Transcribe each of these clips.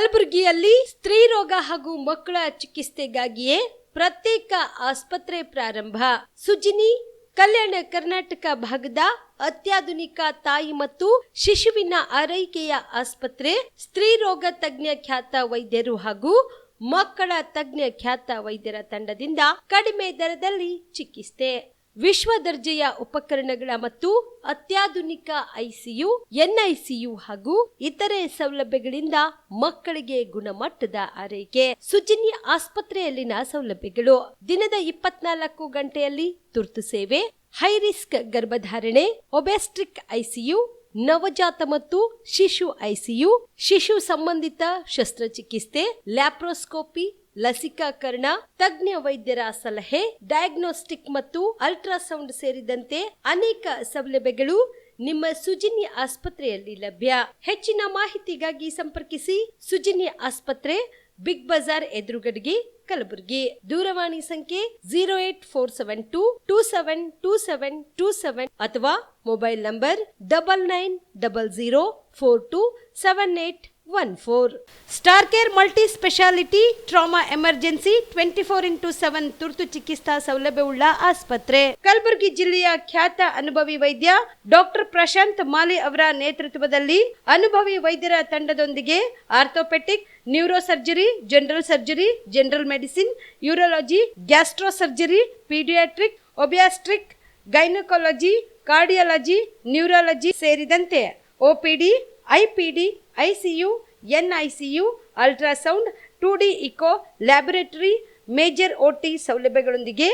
ಕಲಬುರಗಿಯಲ್ಲಿ ಸ್ತ್ರೀ ರೋಗ ಹಾಗೂ ಮಕ್ಕಳ ಚಿಕಿತ್ಸೆಗಾಗಿಯೇ ಪ್ರತ್ಯೇಕ ಆಸ್ಪತ್ರೆ ಪ್ರಾರಂಭ. ಸುಜಿನಿ ಕಲ್ಯಾಣ ಕರ್ನಾಟಕ ಭಾಗದ ಅತ್ಯಾಧುನಿಕ ತಾಯಿ ಮತ್ತು ಶಿಶುವಿನ ಆರೈಕೆಯ ಆಸ್ಪತ್ರೆ. ಸ್ತ್ರೀ ರೋಗ ತಜ್ಞ ಖ್ಯಾತ ವೈದ್ಯರು ಹಾಗೂ ಮಕ್ಕಳ ತಜ್ಞ ಖ್ಯಾತ ವೈದ್ಯರ ತಂಡದಿಂದ ಕಡಿಮೆ ದರದಲ್ಲಿ ಚಿಕಿತ್ಸೆ, ವಿಶ್ವ ದರ್ಜೆಯ ಉಪಕರಣಗಳ ಮತ್ತು ಅತ್ಯಾಧುನಿಕ ಐಸಿಯು, ಎನ್ಐಸಿಯು ಹಾಗೂ ಇತರೆ ಸೌಲಭ್ಯಗಳಿಂದ ಮಕ್ಕಳಿಗೆ ಗುಣಮಟ್ಟದ ಆರೈಕೆ. ಸುಜಿನಿ ಆಸ್ಪತ್ರೆಯಲ್ಲಿನ ಸೌಲಭ್ಯಗಳು: ದಿನದ 24 ಗಂಟೆಯಲ್ಲಿ ತುರ್ತು ಸೇವೆ, ಹೈ ರಿಸ್ಕ್ ಗರ್ಭಧಾರಣೆ, ಒಬೆಸ್ಟ್ರಿಕ್ ಐಸಿಯು, ನವಜಾತ ಮತ್ತು ಶಿಶು ಐಸಿಯು, ಶಿಶು ಸಂಬಂಧಿತ ಶಸ್ತ್ರಚಿಕಿತ್ಸೆ, ಲ್ಯಾಪ್ರೋಸ್ಕೋಪಿ, ಲಸಿಕಾಕರಣ, ತಜ್ಞ ವೈದ್ಯರ ಸಲಹೆ, ಡಯಾಗ್ನೋಸ್ಟಿಕ್ ಮತ್ತು ಅಲ್ಟ್ರಾಸೌಂಡ್ ಸೇರಿದಂತೆ ಅನೇಕ ಸೌಲಭ್ಯಗಳು ನಿಮ್ಮ ಸುಜಿನಿ ಆಸ್ಪತ್ರೆಯಲ್ಲಿ ಲಭ್ಯ. ಹೆಚ್ಚಿನ ಮಾಹಿತಿಗಾಗಿ ಸಂಪರ್ಕಿಸಿ ಸುಜಿನಿ ಆಸ್ಪತ್ರೆ, ಬಿಗ್ ಬಜಾರ್ ಎದುರುಗಡೆಗೆ, ಕಲಬುರಗಿ. ದೂರವಾಣಿ ಸಂಖ್ಯೆ 08472 272727 ಅಥವಾ mobile number 9900427814. Star care multi speciality trauma emergency 24x7 ತುರ್ತು ಚಿಕಿತ್ಸಾ ಸೌಲಭ್ಯವುಳ್ಳ ಆಸ್ಪತ್ರೆ. ಕಲಬುರಗಿ ಜಿಲ್ಲೆಯ ಖ್ಯಾತ ಅನುಭವಿ ವೈದ್ಯ ಡಾಕ್ಟರ್ ಪ್ರಶಾಂತ್ ಮಾಲಿ ಅವರ ನೇತೃತ್ವದಲ್ಲಿ ಅನುಭವಿ ವೈದ್ಯರ ತಂಡದೊಂದಿಗೆ orthopaedic, neuro surgery, general surgery, general medicine, urology, gastro surgery, paediatric, obstetric, gynaecology, cardiology, neurology ಸೇರಿದಂತೆ OPD, IPD, ICU, NICU, ultrasound, 2D echo, laboratory, major OT ಸೌಲಭ್ಯಗಳೊಂದಿಗೆ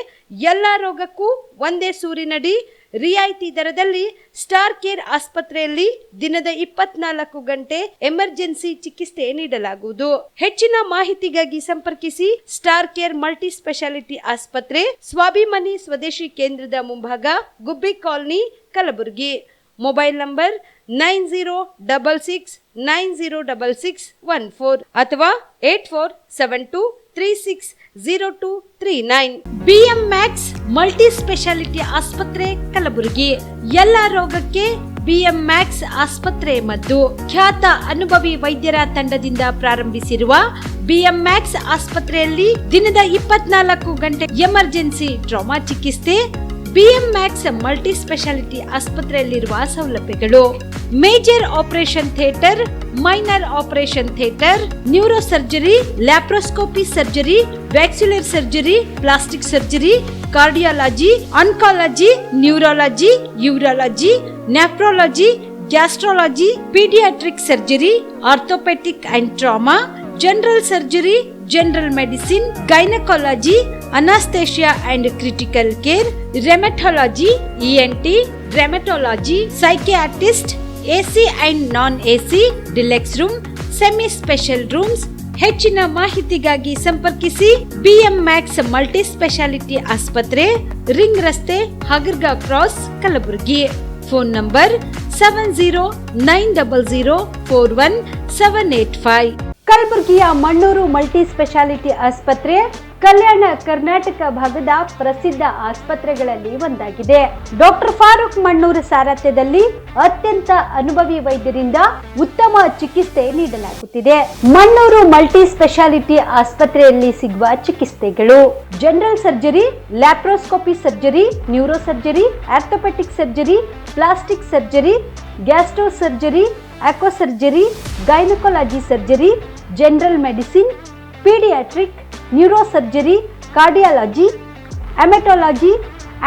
ಎಲ್ಲ ರೋಗಕ್ಕೂ ಒಂದೇ ಸೂರಿನಡಿ ರಿಯಾಯಿತಿ ದರದಲ್ಲಿ ಸ್ಟಾರ್ ಕೇರ್ ಆಸ್ಪತ್ರೆಯಲ್ಲಿ ದಿನದ 24 ಗಂಟೆ ಎಮರ್ಜೆನ್ಸಿ ಚಿಕಿತ್ಸೆ ನೀಡಲಾಗುವುದು. ಹೆಚ್ಚಿನ ಮಾಹಿತಿಗಾಗಿ ಸಂಪರ್ಕಿಸಿ ಸ್ಟಾರ್ ಕೇರ್ ಮಲ್ಟಿ ಸ್ಪೆಷಾಲಿಟಿ ಆಸ್ಪತ್ರೆ, ಸ್ವಾಭಿಮಾನಿ ಸ್ವದೇಶಿ ಕೇಂದ್ರದ ಮುಂಭಾಗ, ಗುಬ್ಬಿ ಕಾಲನಿ, ಕಲಬುರಗಿ. ಮೊಬೈಲ್ ನಂಬರ್ 9066906614 ಅಥವಾ 8472360239. BM Max ಮಲ್ಟಿ ಸ್ಪೆಷಾಲಿಟಿ ಆಸ್ಪತ್ರೆ, ಕಲಬುರಗಿ. ಎಲ್ಲ ರೋಗಕ್ಕೆ BM Max ಆಸ್ಪತ್ರೆ ಮದ್ದು. ಖ್ಯಾತ ಅನುಭವಿ ವೈದ್ಯರ ತಂಡದಿಂದ ಪ್ರಾರಂಭಿಸಿರುವ BM Max ಆಸ್ಪತ್ರೆಯಲ್ಲಿ ದಿನದ 24 ಗಂಟೆ ಎಮರ್ಜೆನ್ಸಿ ಟ್ರಾಮಾ ಚಿಕಿತ್ಸೆ. BM Max ಮಲ್ಟಿ ಸ್ಪೆಷಾಲಿಟಿ ಆಸ್ಪತ್ರೆಯಲ್ಲಿರುವ ಸೌಲಭ್ಯಗಳು: major operation theatre, minor operation theatre, neuro surgery, laparoscopy surgery, ವ್ಯಾಕ್ಸ್ಯುಲರ್ surgery, plastic surgery, cardiology, oncology, neurology, urology, nephrology, gastrology, paediatric surgery, orthopaedic and trauma, general surgery, general medicine, gynaecology, anaesthesia and critical care, rheumatology, ENT, rheumatology, psychiatrist, AC and non AC, deluxe room, semi special rooms. ಹೆಚ್ಚಿನ ಮಾಹಿತಿಗಾಗಿ ಸಂಪರ್ಕಿಸಿ BM Max multi speciality ಆಸ್ಪತ್ರೆ, ring ರಸ್ತೆ, ಹಗರ್ಗಾ cross, Kalaburagi. Phone number 7090041785. ಕಲಬುರಗಿಯ Mannur multi speciality ಆಸ್ಪತ್ರೆ ಕಲ್ಯಾಣ ಕರ್ನಾಟಕ ಭಾಗದ ಪ್ರಸಿದ್ಧ ಆಸ್ಪತ್ರೆಗಳಲ್ಲಿ ಒಂದಾಗಿದೆ. ಡಾಕ್ಟರ್ ಫಾರೂಕ್ ಮಣ್ಣೂರು ಸಾರಥ್ಯದಲ್ಲಿ ಅತ್ಯಂತ ಅನುಭವಿ ವೈದ್ಯರಿಂದ ಉತ್ತಮ ಚಿಕಿತ್ಸೆ ನೀಡಲಾಗುತ್ತಿದೆ. ಮಣ್ಣೂರು ಮಲ್ಟಿ ಸ್ಪೆಷಾಲಿಟಿ ಆಸ್ಪತ್ರೆಯಲ್ಲಿ ಸಿಗುವ ಚಿಕಿತ್ಸೆಗಳು: general surgery, laparoscopy surgery, neuro surgery, orthopaedic surgery, plastic surgery, gastro surgery, onco surgery, gynaecology surgery, general medicine, paediatric, neuro surgery, cardiology, haematology,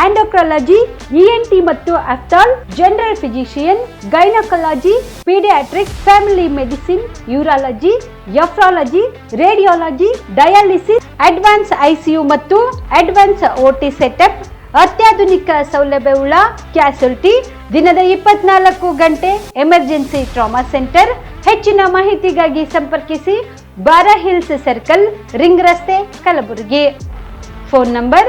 endocrinology, ENT ಮತ್ತು ophthal, general physician, gynaecology, paediatric, family medicine, urology, nephrology, radiology, dialysis, advance ICU ಮತ್ತು advance OT setup. ಅತ್ಯಾಧುನಿಕ ಸೌಲಭ್ಯವುಳ್ಳ ಕ್ಯಾಸುಲಿಟಿ, ದಿನದ 24 ಗಂಟೆ emergency trauma centre. ಹೆಚ್ಚಿನ ಮಾಹಿತಿಗಾಗಿ ಸಂಪರ್ಕಿಸಿ ಬಾರಾ hills circle, ring ರಸ್ತೆ, ಕಲಬುರಗಿ. Phone number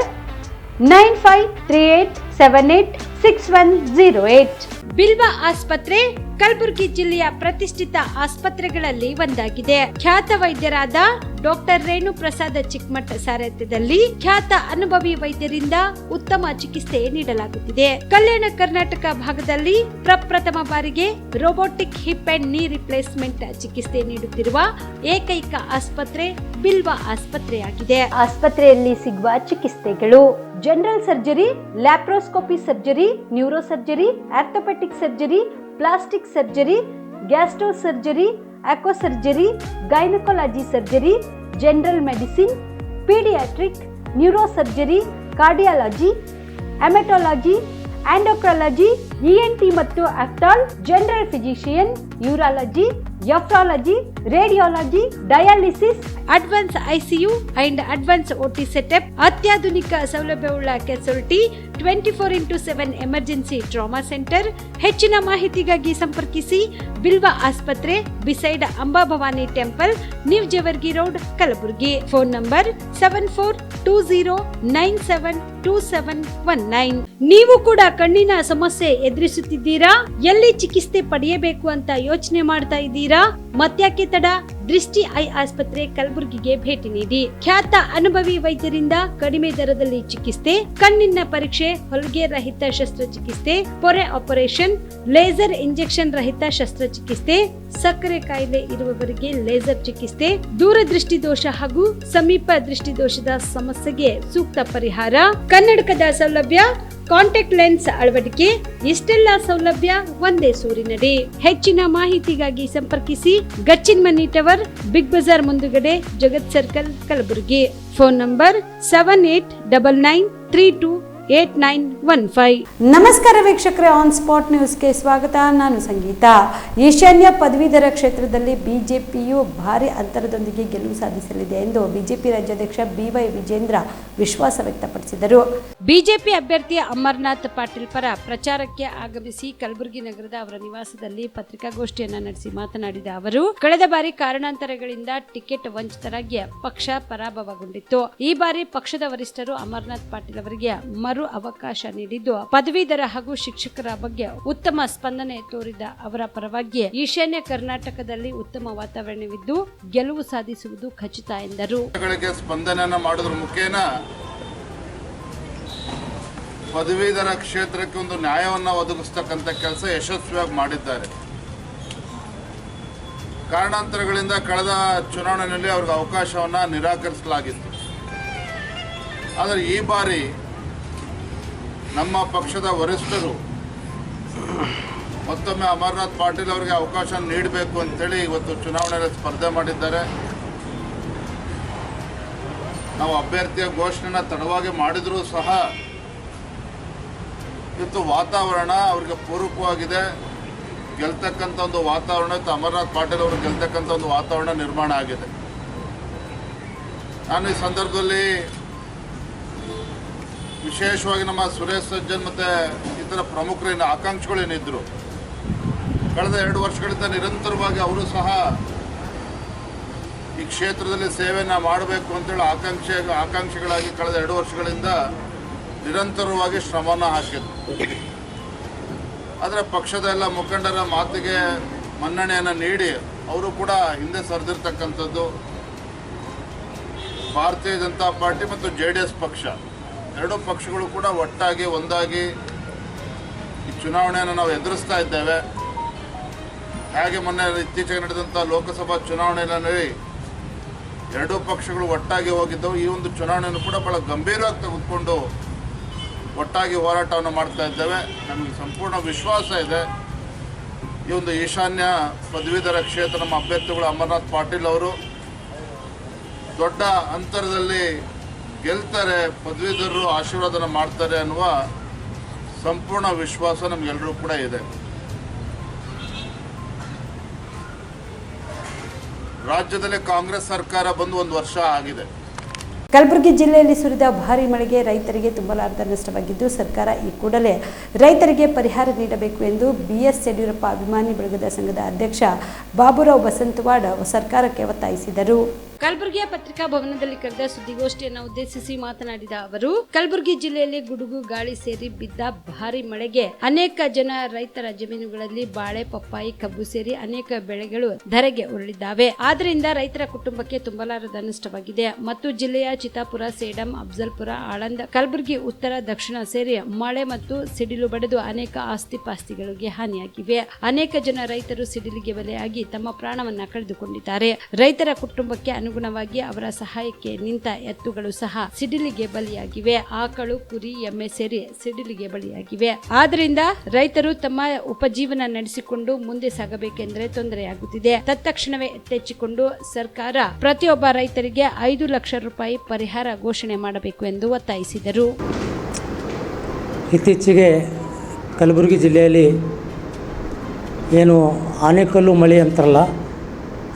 9538786108. ಬಿಲ್ವಾ ಆಸ್ಪತ್ರೆ ಕಲಬುರಗಿ ಜಿಲ್ಲೆಯ ಪ್ರತಿಷ್ಠಿತ ಆಸ್ಪತ್ರೆಗಳಲ್ಲಿ ಒಂದಾಗಿದೆ. ಖ್ಯಾತ ವೈದ್ಯರಾದ ಡಾಕ್ಟರ್ ರೇಣು ಪ್ರಸಾದ್ ಚಿಕ್ಮಠ್ ಸಾರಥ್ಯದಲ್ಲಿ ಖ್ಯಾತ ಅನುಭವಿ ವೈದ್ಯರಿಂದ ಉತ್ತಮ ಚಿಕಿತ್ಸೆ ನೀಡಲಾಗುತ್ತಿದೆ. ಕಲ್ಯಾಣ ಕರ್ನಾಟಕ ಭಾಗದಲ್ಲಿ ಪ್ರಪ್ರಥಮ ಬಾರಿಗೆ robotic hip and knee replacement ಚಿಕಿತ್ಸೆ ನೀಡುತ್ತಿರುವ ಏಕೈಕ ಆಸ್ಪತ್ರೆ ಬಿಲ್ವಾ ಆಸ್ಪತ್ರೆಯಾಗಿದೆ. ಆಸ್ಪತ್ರೆಯಲ್ಲಿ ಸಿಗುವ ಚಿಕಿತ್ಸೆಗಳು: general surgery, laparoscopy surgery, neuro surgery, orthopaedic surgery, plastic surgery, gastro surgery, onco surgery, gynaecology surgery, general medicine, paediatric, neuro surgery, cardiology, haematology, endocrinology, ENT ಮತ್ತು ophthal, general physician, urology, nephrology, radiology, dialysis, advance ICU and advance OT setup, ಅತ್ಯಾಧುನಿಕ ಸೌಲಭ್ಯವುಳ್ಳ casualty, 24x7 emergency trauma centre. ಹೆಚ್ಚಿನ ಮಾಹಿತಿಗಾಗಿ ಸಂಪರ್ಕಿಸಿ ಬಿಲ್ವಾ ಆಸ್ಪತ್ರೆ, beside Amba Bhavani temple, new Jevargi road, Kalaburagi. Phone number 7420972719. ನೀವು ಕೂಡ ಕಣ್ಣಿನ ಸಮಸ್ಯೆ ಎದುರಿಸುತ್ತಿದ್ದೀರಾ? ಎಲ್ಲಿ ಚಿಕಿತ್ಸೆ ಪಡೆಯಬೇಕು ಅಂತ ಯೋಚನೆ ಮಾಡ್ತಾ ಇದ್ದೀರಾ? ಮತ್ಯಾಕೆ ತಡ? ದೃಷ್ಟಿ ಐ ಆಸ್ಪತ್ರೆ ಕಲಬುರಗಿಗೆ ಭೇಟಿ ನೀಡಿ. ಖ್ಯಾತ ಅನುಭವಿ ವೈದ್ಯರಿಂದ ಕಡಿಮೆ ದರದಲ್ಲಿ ಚಿಕಿತ್ಸೆ, ಕಣ್ಣಿನ ಪರೀಕ್ಷೆ, ಹೊಲಿಗೆ ರಹಿತ ಶಸ್ತ್ರಚಿಕಿತ್ಸೆ, ಪೊರೆ ಆಪರೇಷನ್, ಲೇಸರ್ ಇಂಜೆಕ್ಷನ್ ರಹಿತ ಶಸ್ತ್ರಚಿಕಿತ್ಸೆ, ಸಕ್ಕರೆ ಕಾಯಿಲೆ ಇರುವವರಿಗೆ ಲೇಸರ್ ಚಿಕಿತ್ಸೆ, ದೂರದೃಷ್ಟಿ ದೋಷ ಹಾಗೂ ಸಮೀಪ ದೃಷ್ಟಿ ದೋಷದ ಸಮಸ್ಯೆಗೆ ಸೂಕ್ತ ಪರಿಹಾರ, ಕನ್ನಡಕದ ಸೌಲಭ್ಯ, ಕಾಂಟ್ಯಾಕ್ಟ್ ಲೆನ್ಸ್ ಅಳವಡಿಕೆ, ಇಷ್ಟೆಲ್ಲ ಸೌಲಭ್ಯ ಒಂದೇ ಸೂರಿನಡಿ. ಹೆಚ್ಚಿನ ಮಾಹಿತಿಗಾಗಿ ಸಂಪರ್ಕಿಸಿ Gachchin Mani tower, Big Bazaar ಮುಂದುಗಡೆ, Jagat circle, Kalaburagi. Phone number 7899328915. ನಮಸ್ಕಾರ ವೀಕ್ಷಕರೇ, ಆನ್ ಸ್ಪಾಟ್ ನ್ಯೂಸ್ಗೆ ಸ್ವಾಗತ. ನಾನು ಸಂಗೀತ. ಈಶಾನ್ಯ ಪದವೀಧರ ಕ್ಷೇತ್ರದಲ್ಲಿ ಬಿಜೆಪಿಯು ಭಾರಿ ಅಂತರದೊಂದಿಗೆ ಗೆಲುವು ಸಾಧಿಸಲಿದೆ ಎಂದು ಬಿಜೆಪಿ ರಾಜ್ಯಾಧ್ಯಕ್ಷ BY ವಿಜೇಂದ್ರ ವಿಶ್ವಾಸ ವ್ಯಕ್ತಪಡಿಸಿದರು. ಬಿಜೆಪಿ ಅಭ್ಯರ್ಥಿ ಅಮರನಾಥ್ ಪಾಟೀಲ್ ಪರ ಪ್ರಚಾರಕ್ಕೆ ಆಗಮಿಸಿ ಕಲಬುರಗಿ ನಗರದ ಅವರ ನಿವಾಸದಲ್ಲಿ ಪತ್ರಿಕಾಗೋಷ್ಠಿಯನ್ನ ನಡೆಸಿ ಮಾತನಾಡಿದ ಅವರು, ಕಳೆದ ಬಾರಿ ಕಾರಣಾಂತರಗಳಿಂದ ಟಿಕೆಟ್ ವಂಚಿತರಾಗಿ ಪಕ್ಷ ಪರಾಭವಗೊಂಡಿತ್ತು. ಈ ಬಾರಿ ಪಕ್ಷದ ವರಿಷ್ಠರು ಅಮರನಾಥ್ ಪಾಟೀಲ್ ಅವರಿಗೆ ಮರು ಅವಕಾಶ ನೀಡಿದ್ದು, ಪದವೀಧರ ಹಾಗೂ ಶಿಕ್ಷಕರ ಬಗ್ಗೆ ಉತ್ತಮ ಸ್ಪಂದನೆ ತೋರಿದ ಅವರ ಪರವಾಗಿ ಈಶಾನ್ಯ ಕರ್ನಾಟಕದಲ್ಲಿ ಉತ್ತಮ ವಾತಾವರಣವಿದ್ದು ಗೆಲುವು ಸಾಧಿಸುವುದು ಖಚಿತ ಎಂದರು. ಸ್ಪಂದನೆ ಮಾಡೋದ್ರ ಮುಖೇನ ಪದವೀಧರ ಕ್ಷೇತ್ರಕ್ಕೆ ಒಂದು ನ್ಯಾಯವನ್ನ ಒದಗಿಸ್ತಕ್ಕಂಥ ಕೆಲಸ ಯಶಸ್ವಿಯಾಗಿ ಮಾಡಿದ್ದಾರೆ. ಕಾರಣಾಂತರಗಳಿಂದ ಕಳೆದ ಚುನಾವಣೆಯಲ್ಲಿ ಅವ್ರಿಗೆ ಅವಕಾಶವನ್ನ ನಿರಾಕರಿಸಲಾಗಿತ್ತು. ಆದರೆ ಈ ಬಾರಿ ನಮ್ಮ ಪಕ್ಷದ ವರಿಷ್ಠರು ಮತ್ತೊಮ್ಮೆ ಅಮರನಾಥ್ ಪಾಟೀಲ್ ಅವರಿಗೆ ಅವಕಾಶ ನೀಡಬೇಕು ಅಂತೇಳಿ ಇವತ್ತು ಚುನಾವಣೆಯಲ್ಲಿ ಸ್ಪರ್ಧೆ ಮಾಡಿದ್ದಾರೆ. ನಾವು ಅಭ್ಯರ್ಥಿಯ ಘೋಷಣೆನ ತಡವಾಗಿ ಮಾಡಿದರೂ ಸಹ ಇವತ್ತು ವಾತಾವರಣ ಅವ್ರಿಗೆ ಪೂರಕವಾಗಿದೆ. ಗೆಲ್ತಕ್ಕಂಥ ಒಂದು ವಾತಾವರಣ, ಅಮರನಾಥ್ ಪಾಟೀಲ್ ಅವರು ಗೆಲ್ತಕ್ಕಂಥ ಒಂದು ವಾತಾವರಣ ನಿರ್ಮಾಣ ಆಗಿದೆ. ನಾನು ಈ ಸಂದರ್ಭದಲ್ಲಿ ವಿಶೇಷವಾಗಿ ನಮ್ಮ ಸುರೇಶ್ ಸಜ್ಜನ್ ಮತ್ತು ಇತರ ಪ್ರಮುಖರೇನು ಆಕಾಂಕ್ಷಿಗಳೇನಿದ್ದರು, ಕಳೆದ 2 ವರ್ಷಗಳಿಂದ ನಿರಂತರವಾಗಿ ಅವರು ಸಹ ಈ ಕ್ಷೇತ್ರದಲ್ಲಿ ಸೇವೆಯನ್ನು ಮಾಡಬೇಕು ಅಂತೇಳಿ ಆಕಾಂಕ್ಷಿಗಳಾಗಿ ಕಳೆದ 2 ವರ್ಷಗಳಿಂದ ನಿರಂತರವಾಗಿ ಶ್ರಮವನ್ನು ಹಾಕಿದ್ರು. ಆದರೆ ಪಕ್ಷದ ಎಲ್ಲ ಮುಖಂಡರ ಮಾತಿಗೆ ಮನ್ನಣೆಯನ್ನು ನೀಡಿ ಅವರು ಕೂಡ ಹಿಂದೆ ಸರಿದಿರ್ತಕ್ಕಂಥದ್ದು. ಭಾರತೀಯ ಜನತಾ ಪಾರ್ಟಿ ಮತ್ತು JDS ಪಕ್ಷ, 2 ಪಕ್ಷಗಳು ಕೂಡ ಒಟ್ಟಾಗಿ ಒಂದಾಗಿ ಈ ಚುನಾವಣೆಯನ್ನು ನಾವು ಎದುರಿಸ್ತಾ ಇದ್ದೇವೆ. ಹಾಗೆ ಮೊನ್ನೆ ಇತ್ತೀಚೆಗೆ ನಡೆದಂಥ ಲೋಕಸಭಾ ಚುನಾವಣೆಯಲ್ಲಿ 2 ಪಕ್ಷಗಳು ಒಟ್ಟಾಗಿ ಹೋಗಿದ್ದವು. ಈ ಒಂದು ಚುನಾವಣೆಯನ್ನು ಕೂಡ ಬಹಳ ಗಂಭೀರವಾಗಿ ತೆಗೆದುಕೊಂಡು ಒಟ್ಟಾಗಿ ಹೋರಾಟವನ್ನು ಮಾಡ್ತಾ ಇದ್ದೇವೆ. ನಮಗೆ ಸಂಪೂರ್ಣ ವಿಶ್ವಾಸ ಇದೆ, ಈ ಒಂದು ಈಶಾನ್ಯ ಪದವೀಧರ ಕ್ಷೇತ್ರ ನಮ್ಮ ಅಭ್ಯರ್ಥಿಗಳು ಅಮರನಾಥ್ ಪಾಟೀಲ್ ಅವರು ದೊಡ್ಡ ಅಂತರದಲ್ಲಿ ಗೆಲ್ತಾರೆ, ಪದವೀಧರರು ಆಶೀರ್ವಾದನ ಮಾಡ್ತಾರೆ ಅನ್ನುವ ಸಂಪೂರ್ಣ ವಿಶ್ವಾಸ ನಮಗೆಲ್ಲರೂ ಕೂಡ ಇದೆ. ರಾಜ್ಯದಲ್ಲಿ ಕಾಂಗ್ರೆಸ್ ಸರ್ಕಾರ ಬಂದು 1 ವರ್ಷ ಆಗಿದೆ. ಕಲಬುರಗಿ ಜಿಲ್ಲೆಯಲ್ಲಿ ಸುರಿದ ಭಾರೀ ಮಳೆಗೆ ರೈತರಿಗೆ ತುಂಬಲಾರದ ನಷ್ಟವಾಗಿದ್ದು, ಸರ್ಕಾರ ಈ ಕೂಡಲೇ ರೈತರಿಗೆ ಪರಿಹಾರ ನೀಡಬೇಕು ಎಂದು BS ಯಡಿಯೂರಪ್ಪ ಅಭಿಮಾನಿ ಬಳಗದ ಸಂಘದ ಅಧ್ಯಕ್ಷ ಬಾಬುರಾವ್ ಬಸಂತವಾಡ್ ಸರ್ಕಾರಕ್ಕೆ ಒತ್ತಾಯಿಸಿದರು. ಕಲಬುರಗಿಯ ಪತ್ರಿಕಾ ಭವನದಲ್ಲಿ ಕರೆದ ಸುದ್ದಿಗೋಷ್ಠಿಯನ್ನು ಉದ್ದೇಶಿಸಿ ಮಾತನಾಡಿದ ಅವರು, ಕಲಬುರಗಿ ಜಿಲ್ಲೆಯಲ್ಲಿ ಗುಡುಗು ಗಾಳಿ ಸೇರಿ ಬಿದ್ದ ಭಾರಿ ಮಳೆಗೆ ಅನೇಕ ಜನ ರೈತರ ಜಮೀನುಗಳಲ್ಲಿ ಬಾಳೆ, ಪಪ್ಪಾಯಿ, ಕಬ್ಬು ಸೇರಿ ಅನೇಕ ಬೆಳೆಗಳು ಧರೆಗೆ ಉರುಳಿದ್ದಾವೆ. ಆದ್ದರಿಂದ ರೈತರ ಕುಟುಂಬಕ್ಕೆ ತುಂಬಲಾರದ ನಷ್ಟವಾಗಿದೆ ಮತ್ತು ಜಿಲ್ಲೆಯ ಚಿತ್ತಾಪುರ, ಸೇಡಂ, ಅಫ್ಜಲ್ಪುರ, ಆಳಂದ, ಕಲಬುರಗಿ ಉತ್ತರ, ದಕ್ಷಿಣ ಸೇರಿ ಮಳೆ ಮತ್ತು ಸಿಡಿಲು ಬಡಿದು ಅನೇಕ ಆಸ್ತಿ ಪಾಸ್ತಿಗಳಿಗೆ ಹಾನಿಯಾಗಿವೆ. ಅನೇಕ ಜನ ರೈತರು ಸಿಡಿಲಿಗೆ ಬಲಿಯಾಗಿ ತಮ್ಮ ಪ್ರಾಣವನ್ನ ಕಳೆದುಕೊಂಡಿದ್ದಾರೆ. ರೈತರ ಕುಟುಂಬಕ್ಕೆ ಅನುಗುಣವಾಗಿ ಅವರ ಸಹಾಯಕ್ಕೆ ನಿಂತ ಎತ್ತುಗಳು ಸಹ ಸಿಡಿಲಿಗೆ ಬಲಿಯಾಗಿವೆ. ಆಕಳು, ಕುರಿ, ಎಮ್ಮೆ ಸೇರಿ ಸಿಡಿಲಿಗೆ ಬಲಿಯಾಗಿವೆ. ಆದ್ದರಿಂದ ರೈತರು ತಮ್ಮ ಉಪಜೀವನ ನಡೆಸಿಕೊಂಡು ಮುಂದೆ ಸಾಗಬೇಕೆಂದರೆ ತೊಂದರೆಯಾಗುತ್ತಿದೆ. ತತ್ಕ್ಷಣವೇ ಎಚ್ಚೆತ್ತುಕೊಂಡು ಸರ್ಕಾರ ಪ್ರತಿಯೊಬ್ಬ ರೈತರಿಗೆ 5 ಲಕ್ಷ ರೂಪಾಯಿ ಪರಿಹಾರ ಘೋಷಣೆ ಮಾಡಬೇಕು ಎಂದು ಒತ್ತಾಯಿಸಿದರು. ಇತ್ತೀಚೆಗೆ ಕಲಬುರಗಿ ಜಿಲ್ಲೆಯಲ್ಲಿ ಏನು ಆನೆಕಲ್ಲು ಮಳೆ ಅಂತಾರಲ್ಲ,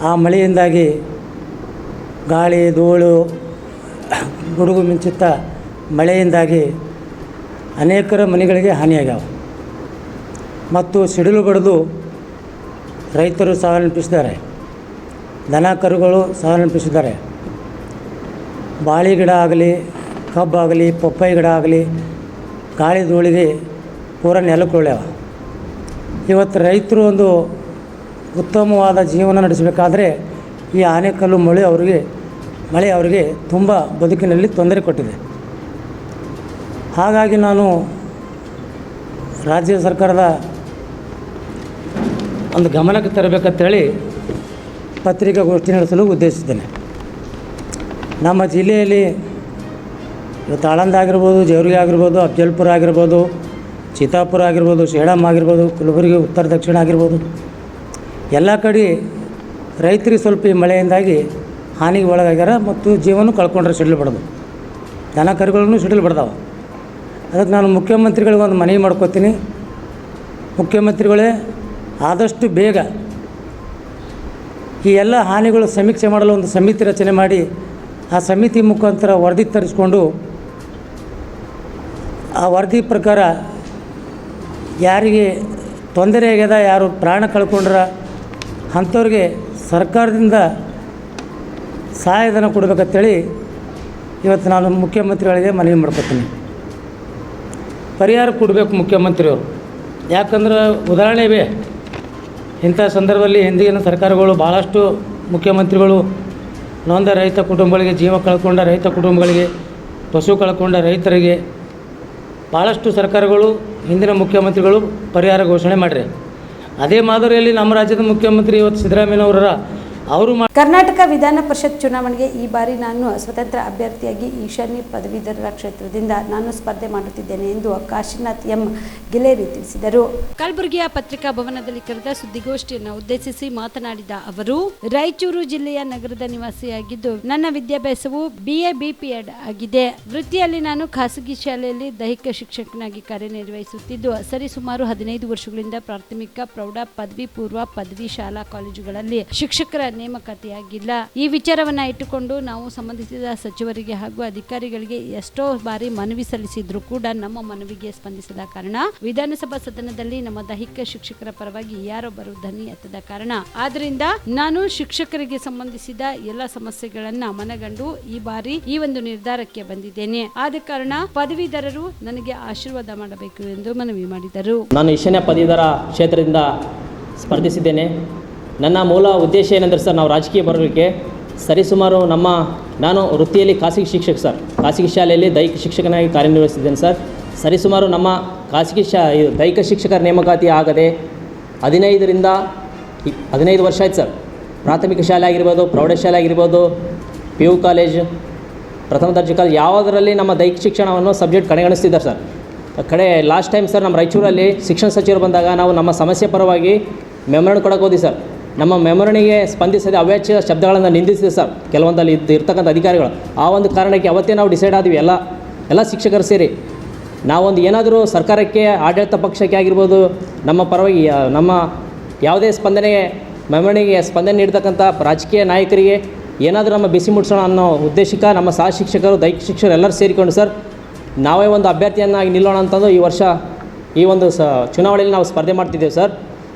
ಆ ಮಳೆಯಿಂದಾಗಿ ಗಾಳಿ, ಧೂಳು, ಗುಡುಗು ಮಿಂಚುತ್ತ ಮಳೆಯಿಂದಾಗಿ ಅನೇಕರ ಮನೆಗಳಿಗೆ ಹಾನಿಯಾಗ್ಯಾವ ಮತ್ತು ಸಿಡಿಲು ಬಡಿದು ರೈತರು ಸಾವನ್ನಪ್ಪಿಸಿದ್ದಾರೆ. ದನ ಕರುಗಳು ಸಾವನ್ನಪ್ಪಿಸಿದ್ದಾರೆ. ಬಾಳೆ ಗಿಡ ಆಗಲಿ, ಕಬ್ಬಾಗಲಿ, ಪಪ್ಪಾಯಿ ಗಿಡ ಆಗಲಿ ಗಾಳಿ ಧೂಳಿಗೆ ಪೂರ ನೆಲಕ್ಕುಳ್ಳ್ಯಾವ. ಇವತ್ತು ರೈತರು ಒಂದು ಉತ್ತಮವಾದ ಜೀವನ ನಡೆಸಬೇಕಾದ್ರೆ ಈ ಆನೆಕಲ್ಲು ಮಳೆ ಅವರಿಗೆ ತುಂಬ ಬದುಕಿನಲ್ಲಿ ತೊಂದರೆ ಕೊಟ್ಟಿದೆ. ಹಾಗಾಗಿ ನಾನು ರಾಜ್ಯ ಸರ್ಕಾರದ ಒಂದು ಗಮನಕ್ಕೆ ತರಬೇಕಂತೇಳಿ ಪತ್ರಿಕಾಗೋಷ್ಠಿ ನಡೆಸಲು ಉದ್ದೇಶಿಸಿದ್ದೇನೆ. ನಮ್ಮ ಜಿಲ್ಲೆಯಲ್ಲಿ ಇವತ್ತು ಆಳಂದ ಆಗಿರ್ಬೋದು, ಜೇವರ್ಗಿ ಆಗಿರ್ಬೋದು, ಅಫ್ಜಲ್ಪುರ ಆಗಿರ್ಬೋದು, ಚಿತ್ತಾಪುರ ಆಗಿರ್ಬೋದು, ಸೇಡಂ ಆಗಿರ್ಬೋದು, ಕಲಬುರಗಿ ಉತ್ತರ ದಕ್ಷಿಣ ಆಗಿರ್ಬೋದು, ಎಲ್ಲ ಕಡೆ ರೈತರಿಗೆ ಸ್ವಲ್ಪ ಈ ಮಳೆಯಿಂದಾಗಿ ಹಾನಿಗೆ ಒಳಗಾಗ್ಯಾರ ಮತ್ತು ಜೀವನ ಕಳ್ಕೊಂಡ್ರೆ ಸಿಡಿಲು ಬಡ್ದು, ದನ ಕರುಗಳನ್ನು ಸಿಡಿಲು ಬಡ್ದಾವ. ಅದಕ್ಕೆ ನಾನು ಮುಖ್ಯಮಂತ್ರಿಗಳಿಗೆ ಒಂದು ಮನವಿ ಮಾಡ್ಕೋತೀನಿ. ಮುಖ್ಯಮಂತ್ರಿಗಳೇ, ಆದಷ್ಟು ಬೇಗ ಈ ಎಲ್ಲ ಹಾನಿಗಳು ಸಮೀಕ್ಷೆ ಮಾಡಲು ಒಂದು ಸಮಿತಿ ರಚನೆ ಮಾಡಿ ಆ ಸಮಿತಿ ಮುಖಾಂತರ ವರದಿ ತರಿಸ್ಕೊಂಡು ಆ ವರದಿ ಪ್ರಕಾರ ಯಾರಿಗೆ ತೊಂದರೆ ಆಗ್ಯದ, ಯಾರು ಪ್ರಾಣ ಕಳ್ಕೊಂಡ್ರ ಅಂಥವ್ರಿಗೆ ಸರ್ಕಾರದಿಂದ ಸಹಾಯಧನ ಕೊಡಬೇಕಂತೇಳಿ ಇವತ್ತು ನಾನು ಮುಖ್ಯಮಂತ್ರಿಗಳಿಗೆ ಮನವಿ ಮಾಡ್ಕೊತೀನಿ. ಪರಿಹಾರ ಕೊಡಬೇಕು ಮುಖ್ಯಮಂತ್ರಿಯವರು. ಯಾಕಂದ್ರೆ ಉದಾಹರಣೆ ಇವೆ. ಇಂಥ ಸಂದರ್ಭದಲ್ಲಿ ಹಿಂದಿನ ಸರ್ಕಾರಗಳು ಭಾಳಷ್ಟು ಮುಖ್ಯಮಂತ್ರಿಗಳು ನೊಂದ ರೈತ ಕುಟುಂಬಗಳಿಗೆ, ಜೀವ ಕಳ್ಕೊಂಡ ರೈತ ಕುಟುಂಬಗಳಿಗೆ, ಪಶು ಕಳ್ಕೊಂಡ ರೈತರಿಗೆ ಭಾಳಷ್ಟು ಸರ್ಕಾರಗಳು, ಹಿಂದಿನ ಮುಖ್ಯಮಂತ್ರಿಗಳು ಪರಿಹಾರ ಘೋಷಣೆ ಮಾಡಿರಿ. ಅದೇ ಮಾದರಿಯಲ್ಲಿ ನಮ್ಮ ರಾಜ್ಯದ ಮುಖ್ಯಮಂತ್ರಿ ಇವತ್ತು ಸಿದ್ದರಾಮಯ್ಯನವರ ಅವರು ಕರ್ನಾಟಕ ವಿಧಾನ ಪರಿಷತ್ ಚುನಾವಣೆಗೆ ಈ ಬಾರಿ ನಾನು ಸ್ವತಂತ್ರ ಅಭ್ಯರ್ಥಿಯಾಗಿ ಈಶಾನ್ಯ ಪದವೀಧರರ ಕ್ಷೇತ್ರದಿಂದ ನಾನು ಸ್ಪರ್ಧೆ ಮಾಡುತ್ತಿದ್ದೇನೆ ಎಂದು ಕಾಶಿನಾಥ್ ಎಂ ಗಿಲೇರಿ ತಿಳಿಸಿದರು. ಕಲಬುರಗಿಯ ಪತ್ರಿಕಾ ಭವನದಲ್ಲಿ ಕರೆದ ಸುದ್ದಿಗೋಷ್ಠಿಯನ್ನು ಉದ್ದೇಶಿಸಿ ಮಾತನಾಡಿದ ಅವರು, ರಾಯಚೂರು ಜಿಲ್ಲೆಯ ನಗರದ ನಿವಾಸಿಯಾಗಿದ್ದು ನನ್ನ ವಿದ್ಯಾಭ್ಯಾಸವು BA BPEd ಆಗಿದೆ. ವೃತ್ತಿಯಲ್ಲಿ ನಾನು ಖಾಸಗಿ ಶಾಲೆಯಲ್ಲಿ ದೈಹಿಕ ಶಿಕ್ಷಕನಾಗಿ ಕಾರ್ಯನಿರ್ವಹಿಸುತ್ತಿದ್ದು ಸರಿಸುಮಾರು 15 ವರ್ಷಗಳಿಂದ ಪ್ರಾಥಮಿಕ, ಪ್ರೌಢ, ಪದವಿ ಪೂರ್ವ, ಪದವಿ ಶಾಲಾ ಕಾಲೇಜುಗಳಲ್ಲಿ ಶಿಕ್ಷಕರ ನೇಮಕಾತಿಯಾಗಿಲ್ಲ. ಈ ವಿಚಾರವನ್ನ ಇಟ್ಟುಕೊಂಡು ನಾವು ಸಂಬಂಧಿಸಿದ ಸಚಿವರಿಗೆ ಹಾಗೂ ಅಧಿಕಾರಿಗಳಿಗೆ ಎಷ್ಟೋ ಬಾರಿ ಮನವಿ ಸಲ್ಲಿಸಿದ್ರು ಕೂಡ ನಮ್ಮ ಮನವಿಗೆ ಸ್ಪಂದಿಸದ ಕಾರಣ ವಿಧಾನಸಭಾ ಸದನದಲ್ಲಿ ನಮ್ಮ ದೈಹಿಕ ಶಿಕ್ಷಕರ ಪರವಾಗಿ ಯಾರೊಬ್ಬರು ಧ್ವನಿ ಎತ್ತದ ಕಾರಣ, ಆದ್ರಿಂದ ನಾನು ಶಿಕ್ಷಕರಿಗೆ ಸಂಬಂಧಿಸಿದ ಎಲ್ಲ ಸಮಸ್ಯೆಗಳನ್ನ ಮನಗಂಡು ಈ ಬಾರಿ ಈ ಒಂದು ನಿರ್ಧಾರಕ್ಕೆ ಬಂದಿದ್ದೇನೆ. ಆದ ಕಾರಣ ಪದವೀಧರರು ನನಗೆ ಆಶೀರ್ವಾದ ಮಾಡಬೇಕು ಎಂದು ಮನವಿ ಮಾಡಿದರು. ನಾನು ಈಶಾನ್ಯ ಪದವೀಧರ ಕ್ಷೇತ್ರದಿಂದ ಸ್ಪರ್ಧಿಸಿದ್ದೇನೆ. ನನ್ನ ಮೂಲ ಉದ್ದೇಶ ಏನೆಂದರೆ ಸರ್, ನಾವು ರಾಜಕೀಯ ಬರೋದಕ್ಕೆ ಸರಿಸುಮಾರು ನಾನು ವೃತ್ತಿಯಲ್ಲಿ ಖಾಸಗಿ ಶಿಕ್ಷಕ ಸರ್, ಖಾಸಗಿ ಶಾಲೆಯಲ್ಲಿ ದೈಹಿಕ ಶಿಕ್ಷಕನಾಗಿ ಕಾರ್ಯನಿರ್ವಹಿಸಿದ್ದೇನೆ ಸರ್. ಸರಿಸುಮಾರು ನಮ್ಮ ಖಾಸಗಿ ದೈಹಿಕ ಶಿಕ್ಷಕರ ನೇಮಕಾತಿ ಆಗದೆ 15 ವರ್ಷ ಆಯ್ತು ಸರ್. ಪ್ರಾಥಮಿಕ ಶಾಲೆ ಆಗಿರ್ಬೋದು, ಪ್ರೌಢಶಾಲೆ ಆಗಿರ್ಬೋದು, PU ಕಾಲೇಜ್, ಪ್ರಥಮ ದರ್ಜೆ ಕಾಲೇಜ್ ಯಾವುದರಲ್ಲಿ ನಮ್ಮ ದೈಹಿಕ ಶಿಕ್ಷಣವನ್ನು ಸಬ್ಜೆಕ್ಟ್ ಕಡೆಗಣಿಸ್ತಿದ್ದಾರೆ ಸರ್. ಲಾಸ್ಟ್ ಟೈಮ್ ಸರ್ ನಮ್ಮ ರಾಯಚೂರಲ್ಲಿ ಶಿಕ್ಷಣ ಸಚಿವರು ಬಂದಾಗ ನಾವು ನಮ್ಮ ಸಮಸ್ಯೆ ಪರವಾಗಿ ಮೆಮೊರಂಡಮ್ ಕೊಡೋಕೆ ಹೋದಿ ಸರ್. ನಮ್ಮ ಮೆಮೊರಣಿಗೆ ಸ್ಪಂದಿಸದೆ ಅವ್ಯಾಚ್ಯ ಶಬ್ದಗಳನ್ನು ನಿಂದಿಸಿದೆ ಸರ್ ಕೆಲವೊಂದಲ್ಲಿ ಇರ್ತಕ್ಕಂಥ ಅಧಿಕಾರಿಗಳು. ಆ ಒಂದು ಕಾರಣಕ್ಕೆ ಅವತ್ತೇ ನಾವು ಡಿಸೈಡ್ ಆದ್ವಿ ಎಲ್ಲ ಶಿಕ್ಷಕರು ಸೇರಿ ನಾವೊಂದು ಏನಾದರೂ ಸರ್ಕಾರಕ್ಕೆ, ಆಡಳಿತ ಪಕ್ಷಕ್ಕೆ ಆಗಿರ್ಬೋದು, ನಮ್ಮ ಪರವಾಗಿ ನಮ್ಮ ಯಾವುದೇ ಮೆಮೊರಣಿಗೆ ಸ್ಪಂದನೆ ನೀಡ್ತಕ್ಕಂಥ ರಾಜಕೀಯ ನಾಯಕರಿಗೆ ಏನಾದರೂ ನಮ್ಮ ಬಿಸಿ ಮುಟ್ಟಿಸೋಣ ಅನ್ನೋ ಉದ್ದೇಶಕ್ಕೆ ನಮ್ಮ ಸಹ ಶಿಕ್ಷಕರು, ದೈಹಿಕ ಶಿಕ್ಷಕರು ಎಲ್ಲರೂ ಸೇರಿಕೊಂಡು ಸರ್ ನಾವೇ ಒಂದು ಅಭ್ಯರ್ಥಿಯನ್ನಾಗಿ ನಿಲ್ಲೋಣ ಅಂತಂದು ಈ ವರ್ಷ ಈ ಒಂದು ಚುನಾವಣೆಯಲ್ಲಿ ನಾವು ಸ್ಪರ್ಧೆ ಮಾಡ್ತಿದ್ದೇವೆ ಸರ್.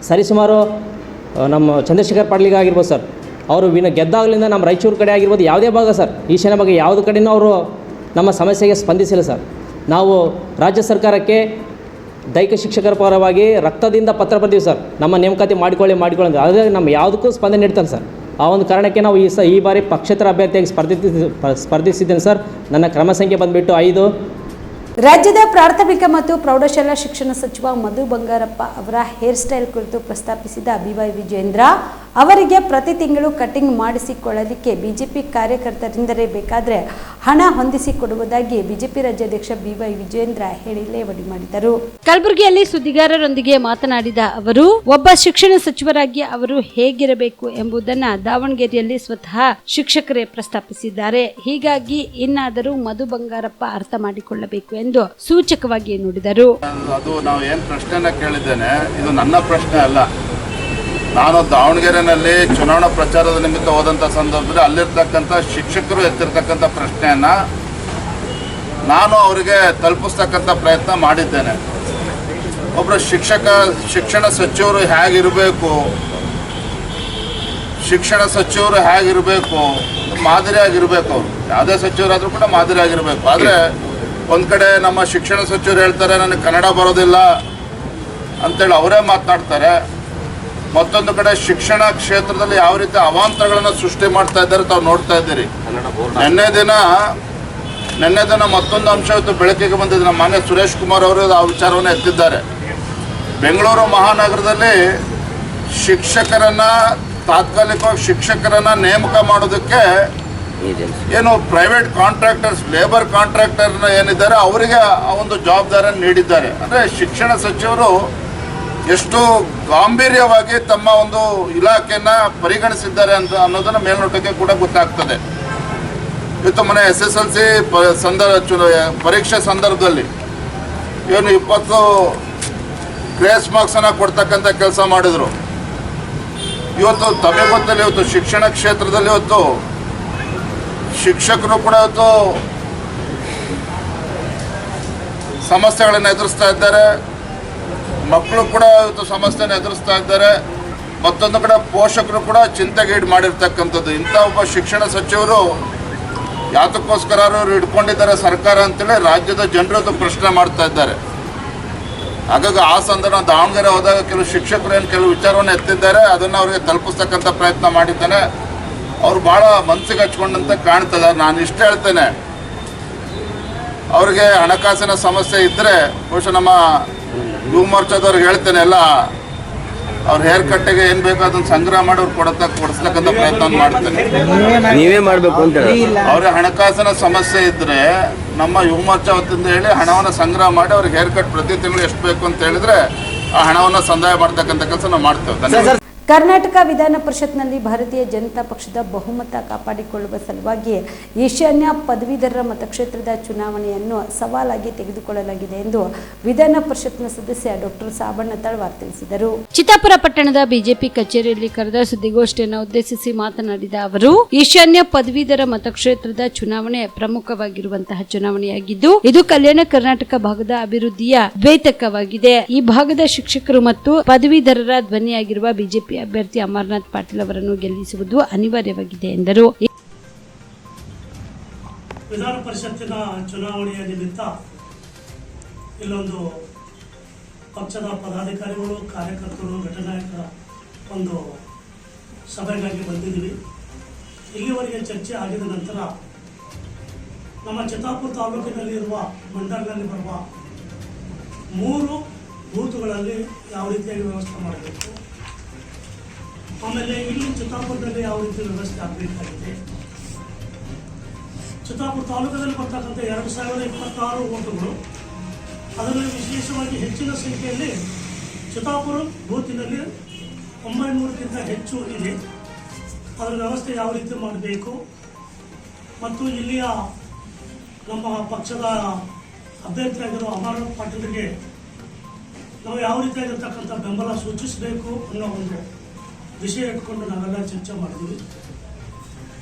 ಸರಿಸುಮಾರು ನಮ್ಮ ಚಂದ್ರಶೇಖರ್ ಪಾಟೀಲ್ ಆಗಿರ್ಬೋದು ಸರ್, ಅವರು ಗೆದ್ದಾಗಲಿಂದ ನಮ್ಮ ರಾಯಚೂರು ಕಡೆ ಆಗಿರ್ಬೋದು ಯಾವುದೇ ಭಾಗ ಸರ್, ಈಶಾನ್ಯ ಭಾಗ ಯಾವುದೇ ಕಡೆಯೂ ಅವರು ನಮ್ಮ ಸಮಸ್ಯೆಗೆ ಸ್ಪಂದಿಸಿಲ್ಲ ಸರ್. ನಾವು ರಾಜ್ಯ ಸರ್ಕಾರಕ್ಕೆ ದೈಹಿಕ ಶಿಕ್ಷಕರ ಪರವಾಗಿ ರಕ್ತದಿಂದ ಪತ್ರ ಬರ್ತೀವಿ ಸರ್, ನಮ್ಮ ನೇಮಕಾತಿ ಮಾಡಿಕೊಳ್ಳಿ ಅಂತ. ಆದರೆ ನಮ್ಮ ಯಾವುದಕ್ಕೂ ಸ್ಪಂದನೆ ನೀಡ್ತಾನೆ ಸರ್. ಆ ಒಂದು ಕಾರಣಕ್ಕೆ ನಾವು ಈ ಬಾರಿ ಪಕ್ಷೇತರ ಅಭ್ಯರ್ಥಿಯಾಗಿ ಸ್ಪರ್ಧಿಸಿದ್ದೇನೆ ಸರ್. ನನ್ನ ಕ್ರಮ ಸಂಖ್ಯೆ ಬಂದುಬಿಟ್ಟು 5. ರಾಜ್ಯದ ಪ್ರಾಥಮಿಕ ಮತ್ತು ಪ್ರೌಢಶಾಲಾ ಶಿಕ್ಷಣ ಸಚಿವ ಮಧು ಬಂಗಾರಪ್ಪ ಅವರ ಹೇರ್ ಸ್ಟೈಲ್ ಕುರಿತು ಪ್ರಸ್ತಾಪಿಸಿದ BY ವಿಜೇಂದ್ರ ಅವರಿಗೆ ಪ್ರತಿ ತಿಂಗಳು ಕಟಿಂಗ್ ಮಾಡಿಸಿಕೊಳ್ಳಲಿಕ್ಕೆ ಬಿಜೆಪಿ ಕಾರ್ಯಕರ್ತರಿಂದಲೇ ಬೇಕಾದರೆ ಹಣ ಹೊಂದಿಸಿಕೊಡುವುದಾಗಿ ಬಿಜೆಪಿ ರಾಜ್ಯಾಧ್ಯಕ್ಷ BY ವಿಜೇಂದ್ರ ಹೇಳಿ ಲೇವಡಿ ಮಾಡಿದರು. ಕಲಬುರಗಿಯಲ್ಲಿ ಸುದ್ದಿಗಾರರೊಂದಿಗೆ ಮಾತನಾಡಿದ ಅವರು, ಒಬ್ಬ ಶಿಕ್ಷಣ ಸಚಿವರಾಗಿ ಅವರು ಹೇಗಿರಬೇಕು ಎಂಬುದನ್ನು ದಾವಣಗೆರೆಯಲ್ಲಿ ಸ್ವತಃ ಶಿಕ್ಷಕರೇ ಪ್ರಸ್ತಾಪಿಸಿದ್ದಾರೆ. ಹೀಗಾಗಿ ಇನ್ನಾದರೂ ಮಧು ಬಂಗಾರಪ್ಪ ಅರ್ಥ ಮಾಡಿಕೊಳ್ಳಬೇಕು ಎಂದು ಸೂಚಕವಾಗಿ ನುಡಿದರು. ಅದು ನಾವು ಏನು ಪ್ರಶ್ನೆನ ಕೇಳಿದ್ದೇನೆ, ಇದು ನನ್ನ ಪ್ರಶ್ನೆ ಅಲ್ಲ. ನಾನು ದಾವಣಗೆರೆಯಲ್ಲಿ ಚುನಾವಣಾ ಪ್ರಚಾರದ ನಿಮಿತ್ತ ಹೋದಂಥ ಸಂದರ್ಭದಲ್ಲಿ ಅಲ್ಲಿರ್ತಕ್ಕಂಥ ಶಿಕ್ಷಕರು ಎತ್ತಿರ್ತಕ್ಕಂಥ ಪ್ರಶ್ನೆಯನ್ನು ನಾನು ಅವರಿಗೆ ತಲುಪಿಸ್ತಕ್ಕಂಥ ಪ್ರಯತ್ನ ಮಾಡಿದ್ದೇನೆ. ಒಬ್ಬರು ಶಿಕ್ಷಣ ಸಚಿವರು ಹೇಗಿರಬೇಕು, ಮಾದರಿಯಾಗಿರಬೇಕು. ಅವರು ಯಾವುದೇ ಸಚಿವರಾದರೂ ಕೂಡ ಮಾದರಿಯಾಗಿರಬೇಕು. ಆದರೆ ಒಂದು ಕಡೆ ನಮ್ಮ ಶಿಕ್ಷಣ ಸಚಿವರು ಹೇಳ್ತಾರೆ ನನಗೆ ಕನ್ನಡ ಬರೋದಿಲ್ಲ ಅಂತೇಳಿ ಅವರೇ ಮಾತನಾಡ್ತಾರೆ. ಮತ್ತೊಂದು ಕಡೆ ಶಿಕ್ಷಣ ಕ್ಷೇತ್ರದಲ್ಲಿ ಯಾವ ರೀತಿ ಅವಾಂತರಗಳನ್ನು ಸೃಷ್ಟಿ ಮಾಡ್ತಾ ಇದ್ದಾರೆ ತಾವು ನೋಡ್ತಾ ಇದ್ದೀರಿ. ನಿನ್ನೆ ದಿನ ಮತ್ತೊಂದು ಅಂಶ ಇವತ್ತು ಬೆಳಕಿಗೆ ಬಂದಿದೆ. ನಮ್ಮ ಮಾನ್ಯ ಸುರೇಶ್ ಕುಮಾರ್ ಅವರು ಆ ವಿಚಾರವನ್ನು ಎತ್ತಿದ್ದಾರೆ. ಬೆಂಗಳೂರು ಮಹಾನಗರದಲ್ಲಿ ತಾತ್ಕಾಲಿಕವಾಗಿ ಶಿಕ್ಷಕರನ್ನು ನೇಮಕ ಮಾಡೋದಕ್ಕೆ ಏನು ಪ್ರೈವೇಟ್ ಕಾಂಟ್ರಾಕ್ಟರ್ಸ್, ಲೇಬರ್ ಕಾಂಟ್ರಾಕ್ಟರ್ನ ಏನಿದ್ದಾರೆ ಅವರಿಗೆ ಆ ಒಂದು ಜವಾಬ್ದಾರಿಯನ್ನು ನೀಡಿದ್ದಾರೆ. ಅಂದರೆ ಶಿಕ್ಷಣ ಸಚಿವರು ಎಷ್ಟು ಗಾಂಭೀರ್ಯವಾಗಿ ತಮ್ಮ ಒಂದು ಇಲಾಖೆಯನ್ನು ಪರಿಗಣಿಸಿದ್ದಾರೆ ಅನ್ನೋದನ್ನು ಮೇಲ್ನೋಟಕ್ಕೆ ಕೂಡ ಗೊತ್ತಾಗ್ತದೆ. ಇವತ್ತು ಮನೆ SSLC ಪರೀಕ್ಷೆ ಸಂದರ್ಭದಲ್ಲಿ ಏನು 20 ಗ್ರೇಸ್ ಮಾರ್ಕ್ಸನ್ನು ಕೊಡ್ತಕ್ಕಂಥ ಕೆಲಸ ಮಾಡಿದರು. ಇವತ್ತು ತಮಗೆ ಗೊತ್ತಲ್ಲಿ ಇವತ್ತು ಶಿಕ್ಷಣ ಕ್ಷೇತ್ರದಲ್ಲಿ ಇವತ್ತು ಶಿಕ್ಷಕರು ಕೂಡ ಇವತ್ತು ಸಮಸ್ಯೆಗಳನ್ನು ಎದುರಿಸ್ತಾ ಇದ್ದಾರೆ. ಮಕ್ಕಳು ಕೂಡ ಇವತ್ತು ಸಮಸ್ಯೆಯನ್ನು ಎದುರಿಸ್ತಾ ಇದ್ದಾರೆ. ಮತ್ತೊಂದು ಕಡೆ ಪೋಷಕರು ಕೂಡ ಚಿಂತೆಗೀಡು ಮಾಡಿರ್ತಕ್ಕಂಥದ್ದು. ಇಂಥ ಒಬ್ಬ ಶಿಕ್ಷಣ ಸಚಿವರು ಯಾತಕ್ಕೋಸ್ಕರ ಅವರು ಇಟ್ಕೊಂಡಿದ್ದಾರೆ ಸರ್ಕಾರ ಅಂತೇಳಿ ರಾಜ್ಯದ ಜನರು ಪ್ರಶ್ನೆ ಮಾಡ್ತಾ ಇದ್ದಾರೆ. ಹಾಗಾಗಿ ಆ ಸಂದರ್ಭ ದಾವಣಗೆರೆ ಹೋದಾಗ ಕೆಲವು ಶಿಕ್ಷಕರು ಏನು ಕೆಲವು ವಿಚಾರವನ್ನು ಎತ್ತಿದ್ದಾರೆ, ಅದನ್ನು ಅವರಿಗೆ ತಲುಪಿಸ್ತಕ್ಕಂಥ ಪ್ರಯತ್ನ ಮಾಡಿದ್ದೇನೆ. ಅವರು ಭಾಳ ಮನಸ್ಸಿಗೆ ಹಚ್ಕೊಂಡಂತೆ ಕಾಣ್ತದೆ. ನಾನು ಇಷ್ಟು ಹೇಳ್ತೇನೆ, ಅವ್ರಿಗೆ ಹಣಕಾಸಿನ ಸಮಸ್ಯೆ ಇದ್ದರೆ ಬಹುಶಃ ನಮ್ಮ ಯುವ ಮೋರ್ಚಾದವ್ರಿಗೆ ಹೇಳ್ತೇನೆ, ಎಲ್ಲ ಅವ್ರ ಹೇರ್ ಕಟ್ಟಿಗೆ ಏನು ಬೇಕೋ ಅದನ್ನು ಸಂಗ್ರಹ ಮಾಡಿ ಅವ್ರು ಕೊಡಿಸ್ತಕ್ಕಂಥ ಪ್ರಯತ್ನ ಮಾಡ್ತೇನೆ. ನೀವೇ ಮಾಡಬೇಕು ಅಂತ ಅವ್ರಿಗೆ ಹಣಕಾಸಿನ ಸಮಸ್ಯೆ ಇದ್ದರೆ ನಮ್ಮ ಯುವ ಮೋರ್ಚಾ ವತಿಯಿಂದ ಹೇಳಿ ಹಣವನ್ನು ಸಂಗ್ರಹ ಮಾಡಿ ಅವ್ರಿಗೆ ಹೇರ್ ಕಟ್ ಪ್ರತಿ ತಿಂಗಳು ಎಷ್ಟು ಬೇಕು ಅಂತ ಹೇಳಿದ್ರೆ ಆ ಹಣವನ್ನು ಸಂದಾಯ ಮಾಡ್ತಕ್ಕಂಥ ಕೆಲಸ ನಾವು ಮಾಡ್ತೇವೆ. ಕರ್ನಾಟಕ ವಿಧಾನ ಪರಿಷತ್ನಲ್ಲಿ ಭಾರತೀಯ ಜನತಾ ಪಕ್ಷದ ಬಹುಮತ ಕಾಪಾಡಿಕೊಳ್ಳುವ ಸಲುವಾಗಿ ಈಶಾನ್ಯ ಪದವೀಧರರ ಮತಕ್ಷೇತ್ರದ ಚುನಾವಣೆಯನ್ನು ಸವಾಲಾಗಿ ತೆಗೆದುಕೊಳ್ಳಲಾಗಿದೆ ಎಂದು ವಿಧಾನ ಪರಿಷತ್ನ ಸದಸ್ಯ ಡಾಕ್ಟರ್ ಸಾಬಣ್ಣ ತಳವಾರ್ ತಿಳಿಸಿದರು. ಚಿತ್ತಾಪುರ ಪಟ್ಟಣದ ಬಿಜೆಪಿ ಕಚೇರಿಯಲ್ಲಿ ಕರೆದ ಸುದ್ದಿಗೋಷ್ಠಿಯನ್ನು ಉದ್ದೇಶಿಸಿ ಮಾತನಾಡಿದ ಅವರು, ಈಶಾನ್ಯ ಪದವೀಧರ ಮತಕ್ಷೇತ್ರದ ಚುನಾವಣೆ ಪ್ರಮುಖವಾಗಿರುವಂತಹ ಚುನಾವಣೆಯಾಗಿದ್ದು ಇದು ಕಲ್ಯಾಣ ಕರ್ನಾಟಕ ಭಾಗದ ಅಭಿವೃದ್ಧಿಯ ದ್ವೇತಕವಾಗಿದೆ. ಈ ಭಾಗದ ಶಿಕ್ಷಕರು ಮತ್ತು ಪದವೀಧರರ ಧ್ವನಿಯಾಗಿರುವ ಬಿಜೆಪಿ ಅಭ್ಯರ್ಥಿ ಅಮರನಾಥ್ ಪಾಟೀಲ್ ಅವರನ್ನು ಗೆಲ್ಲಿಸುವುದು ಅನಿವಾರ್ಯವಾಗಿದೆ ಎಂದರು. ವಿಧಾನ ಪರಿಷತ್ತಿನ ಚುನಾವಣೆಯ ನಿಮಿತ್ತ ಇಲ್ಲೊಂದು ಪಕ್ಷದ ಪದಾಧಿಕಾರಿಗಳು, ಕಾರ್ಯಕರ್ತರು, ಘಟನಾಯಕರ ಒಂದು ಸಭೆಗಾಗಿ ಬಂದಿದ್ದೀವಿ. ಇಲ್ಲಿವರೆಗೆ ಚರ್ಚೆ ಆಗಿದ ನಂತರ ನಮ್ಮ ಚಿತ್ತಾಪುರ ತಾಲೂಕಿನಲ್ಲಿರುವ ಮಂಡಲದಲ್ಲಿ ಬರುವ 3 ಬೂತ್ಗಳಲ್ಲಿ ಯಾವ ರೀತಿಯಾಗಿ ವ್ಯವಸ್ಥೆ ಮಾಡಬೇಕು, ಆಮೇಲೆ ಇಲ್ಲಿ ಚಿತ್ತಾಪುರದಲ್ಲಿ ಯಾವ ರೀತಿ ವ್ಯವಸ್ಥೆ ಆಗಬೇಕಾಗಿದೆ, ಚಿತ್ತಾಪುರ ತಾಲೂಕಿನಲ್ಲಿ ಬರ್ತಕ್ಕಂಥ 2026 ಓಟುಗಳು, ಅದರಲ್ಲಿ ವಿಶೇಷವಾಗಿ ಹೆಚ್ಚಿನ ಸಂಖ್ಯೆಯಲ್ಲಿ ಚಿತ್ತಾಪುರ ಬೂತಿನಲ್ಲಿ 900ಕ್ಕಿಂತ ಹೆಚ್ಚು ಇದೆ. ಅದರ ವ್ಯವಸ್ಥೆ ಯಾವ ರೀತಿ ಮಾಡಬೇಕು ಮತ್ತು ಇಲ್ಲಿಯ ನಮ್ಮ ಪಕ್ಷದ ಅಭ್ಯರ್ಥಿಯಾಗಿರುವ ಅಮರನಾಥ್ ಪಾಟೀಲ್ಗೆ ನಾವು ಯಾವ ರೀತಿಯಾಗಿರ್ತಕ್ಕಂಥ ಬೆಂಬಲ ಸೂಚಿಸಬೇಕು ಅನ್ನೋ ಒಂದು ವಿಷಯ ಇಟ್ಕೊಂಡು ನಾವೆಲ್ಲ ಚರ್ಚೆ ಮಾಡಿದ್ವಿ.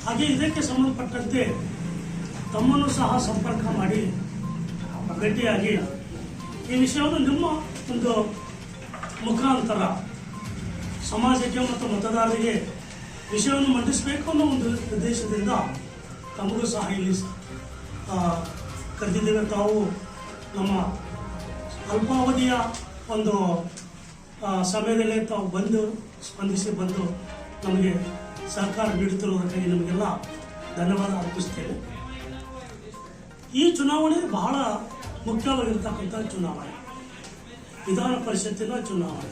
ಹಾಗೆ ಇದಕ್ಕೆ ಸಂಬಂಧಪಟ್ಟಂತೆ ತಮ್ಮನ್ನು ಸಹ ಸಂಪರ್ಕ ಮಾಡಿ ಭೇಟಿಯಾಗಿ ಈ ವಿಷಯವನ್ನು ನಿಮ್ಮ ಒಂದು ಮುಖಾಂತರ ಸಮಾಜಕ್ಕೆ ಮತ್ತು ಮತದಾರರಿಗೆ ವಿಷಯವನ್ನು ಮಂಡಿಸಬೇಕು ಅನ್ನೋ ಒಂದು ಉದ್ದೇಶದಿಂದ ತಮಗೂ ಸಹ ಇಲ್ಲಿ ಕರೆದಿದ್ದೇವೆ. ತಾವು ನಮ್ಮ ಅಲ್ಪಾವಧಿಯ ಒಂದು ಸಮಯದಲ್ಲೇ ತಾವು ಬಂದು ಸ್ಪಂದಿಸಿ ಬಂದು ನಮಗೆ ಸಹಕಾರ ನೀಡುತ್ತಿರುವುದಕ್ಕಾಗಿ ನಮಗೆಲ್ಲ ಧನ್ಯವಾದ ಅರ್ಪಿಸ್ತೇವೆ. ಈ ಚುನಾವಣೆ ಬಹಳ ಮುಖ್ಯವಾಗಿರ್ತಕ್ಕಂಥ ಚುನಾವಣೆ, ವಿಧಾನ ಪರಿಷತ್ತಿನ ಚುನಾವಣೆ.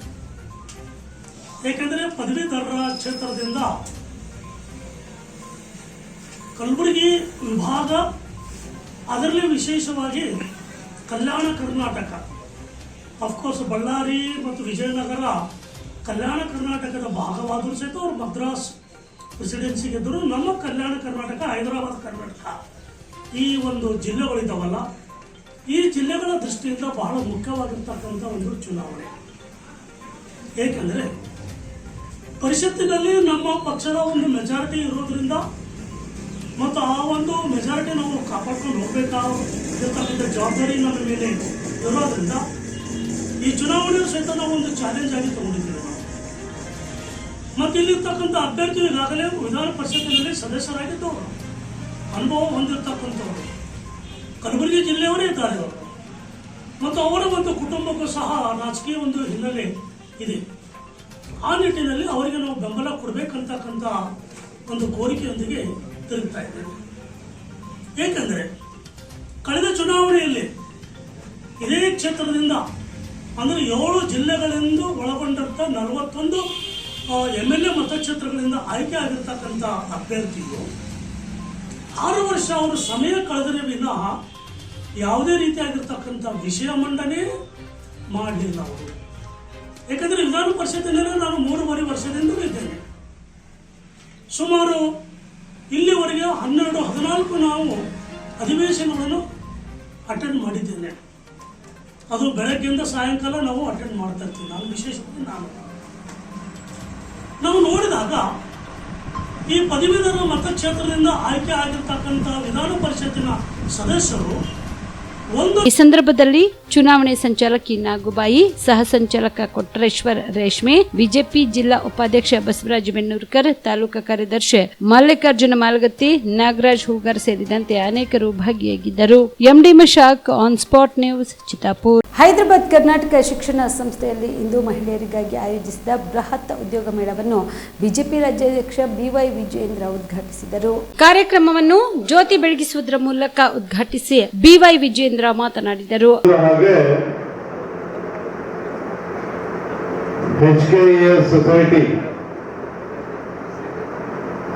ಏಕೆಂದರೆ ಪದವೀಧರರ ಕ್ಷೇತ್ರದಿಂದ ಕಲಬುರಗಿ ವಿಭಾಗ, ಅದರಲ್ಲಿ ವಿಶೇಷವಾಗಿ ಕಲ್ಯಾಣ ಕರ್ನಾಟಕ, ಅಫ್ಕೋರ್ಸ್ ಬಳ್ಳಾರಿ ಮತ್ತು ವಿಜಯನಗರ ಕಲ್ಯಾಣ ಕರ್ನಾಟಕದ ಭಾಗವಾದರೂ ಸಹಿತ ಅವರು ಮದ್ರಾಸ್ ಪ್ರೆಸಿಡೆನ್ಸಿಗಿದ್ದರು. ನಮ್ಮ ಕಲ್ಯಾಣ ಕರ್ನಾಟಕ, ಹೈದರಾಬಾದ್ ಕರ್ನಾಟಕ, ಈ ಒಂದು ಜಿಲ್ಲೆಗಳಿದ್ದಾವಲ್ಲ, ಈ ಜಿಲ್ಲೆಗಳ ದೃಷ್ಟಿಯಿಂದ ಬಹಳ ಮುಖ್ಯವಾಗಿರ್ತಕ್ಕಂಥ ಒಂದು ಚುನಾವಣೆ. ಏಕೆಂದರೆ ಪರಿಷತ್ತಿನಲ್ಲಿ ನಮ್ಮ ಪಕ್ಷದ ಒಂದು ಮೆಜಾರಿಟಿ ಇರೋದ್ರಿಂದ ಮತ್ತು ಆ ಒಂದು ಮೆಜಾರಿಟಿ ನಾವು ಕಾಪಾಡ್ಕೊಂಡು ಹೋಗಬೇಕಾಗಿರ್ತಕ್ಕಂಥ ಜವಾಬ್ದಾರಿ ನಮ್ಮ ಮೇಲೆ ಇರೋದ್ರಿಂದ ಈ ಚುನಾವಣೆಯು ಸಹಿತ ನಾವು ಒಂದು ಚಾಲೆಂಜ್ ಆಗಿ ತಗೊಂಡಿದ್ದೇವೆ ನಾವು. ಮತ್ತು ಇಲ್ಲಿರ್ತಕ್ಕಂಥ ಅಭ್ಯರ್ಥಿಗಳು ಈಗಾಗಲೇ ವಿಧಾನ ಪರಿಷತ್ತಿನಲ್ಲಿ ಸದಸ್ಯರಾಗಿದ್ದವರು, ಅನುಭವ ಹೊಂದಿರತಕ್ಕಂಥವರು, ಕಲಬುರಗಿ ಜಿಲ್ಲೆಯವರೇ ಇದ್ದಾರೆ ಅವರು. ಮತ್ತು ಅವರ ಒಂದು ಕುಟುಂಬಕ್ಕೂ ಸಹ ರಾಜಕೀಯ ಒಂದು ಹಿನ್ನೆಲೆ ಇದೆ. ಆ ನಿಟ್ಟಿನಲ್ಲಿ ಅವರಿಗೆ ನಾವು ಬೆಂಬಲ ಕೊಡಬೇಕಂತಕ್ಕಂಥ ಒಂದು ಕೋರಿಕೆಯೊಂದಿಗೆ ತಿರುಗ್ತಾ ಇದ್ದೇವೆ. ಏಕೆಂದರೆ ಕಳೆದ ಚುನಾವಣೆಯಲ್ಲಿ ಇದೇ ಕ್ಷೇತ್ರದಿಂದ ಅಂದರೆ 7 ಜಿಲ್ಲೆಗಳಿಂದ ಒಳಗೊಂಡಂಥ 41 MLA ಮತಕ್ಷೇತ್ರಗಳಿಂದ ಆಯ್ಕೆ ಆಗಿರ್ತಕ್ಕಂಥ ಅಭ್ಯರ್ಥಿಯು 6 ವರ್ಷ ಅವರು ಸಮಯ ಕಳೆದರೆ ವಿನಃ ಯಾವುದೇ ರೀತಿಯಾಗಿರ್ತಕ್ಕಂಥ ವಿಷಯ ಮಂಡನೆ ಮಾಡಲಿಲ್ಲ ಅವರು. ಯಾಕಂದರೆ ವಿಧಾನ ಪರಿಷತ್ತಿನಲ್ಲಿ ನಾನು 3.5 ವರ್ಷದಿಂದ ಇದ್ದೇನೆ. ಸುಮಾರು ಇಲ್ಲಿವರೆಗೆ 14 ನಾವು ಅಧಿವೇಶನಗಳನ್ನು ಅಟೆಂಡ್ ಮಾಡಿದ್ದೇನೆ. ಅದು ಬೆಳಗ್ಗೆಯಿಂದ ಸಾಯಂಕಾಲ ನಾವು ಅಟೆಂಡ್ ಮಾಡ್ತಾ ಇರ್ತೀವಿ. ನಾನು ವಿಶೇಷವಾಗಿ ನಾವು ನೋಡಿದಾಗ ಈ ಪದವೀಧರ ಮತಕ್ಷೇತ್ರದಿಂದ ಆಯ್ಕೆ ಆಗಿರ್ತಕ್ಕಂಥ ವಿಧಾನ ಪರಿಷತ್ತಿನ ಸದಸ್ಯರು ಈ ಸಂದರ್ಭದಲ್ಲಿ ಚುನಾವಣೆ ಸಂಚಾಲಕಿ ನಾಗುಬಾಯಿ, ಸಹ ಸಂಚಾಲಕ ಕೊಟ್ರೇಶ್ವರ್ ರೇಷ್ಮೆ, ಬಿಜೆಪಿ ಜಿಲ್ಲಾ ಉಪಾಧ್ಯಕ್ಷ ಬಸವರಾಜ ಬೆನ್ನೂರ್ಕರ್, ತಾಲೂಕಾ ಕಾರ್ಯದರ್ಶಿ ಮಲ್ಲಿಕಾರ್ಜುನ ಮಾಲ್ಗತ್ತಿ, ನಾಗರಾಜ್ ಹೂಗಾರ್ ಸೇರಿದಂತೆ ಅನೇಕರು ಭಾಗಿಯಾಗಿದ್ದರು. MD Mashak, on spot news, Chittapur. Hyderabad Karnataka ಶಿಕ್ಷಣ ಸಂಸ್ಥೆಯಲ್ಲಿ ಇಂದು ಮಹಿಳೆಯರಿಗಾಗಿ ಆಯೋಜಿಸಿದ ಬೃಹತ್ ಉದ್ಯೋಗ ಮೇಳವನ್ನು ಬಿಜೆಪಿ ರಾಜ್ಯಾಧ್ಯಕ್ಷ BY ವಿಜಯೇಂದ್ರ ಉದ್ಘಾಟಿಸಿದರು. ಕಾರ್ಯಕ್ರಮವನ್ನು ಜ್ಯೋತಿ ಬೆಳಗಿಸುವುದರ ಮೂಲಕ ಉದ್ಘಾಟಿಸಿ BY ವಿಜಯೇಂದ್ರ ಮಾತನಾಡಿದರು. Society,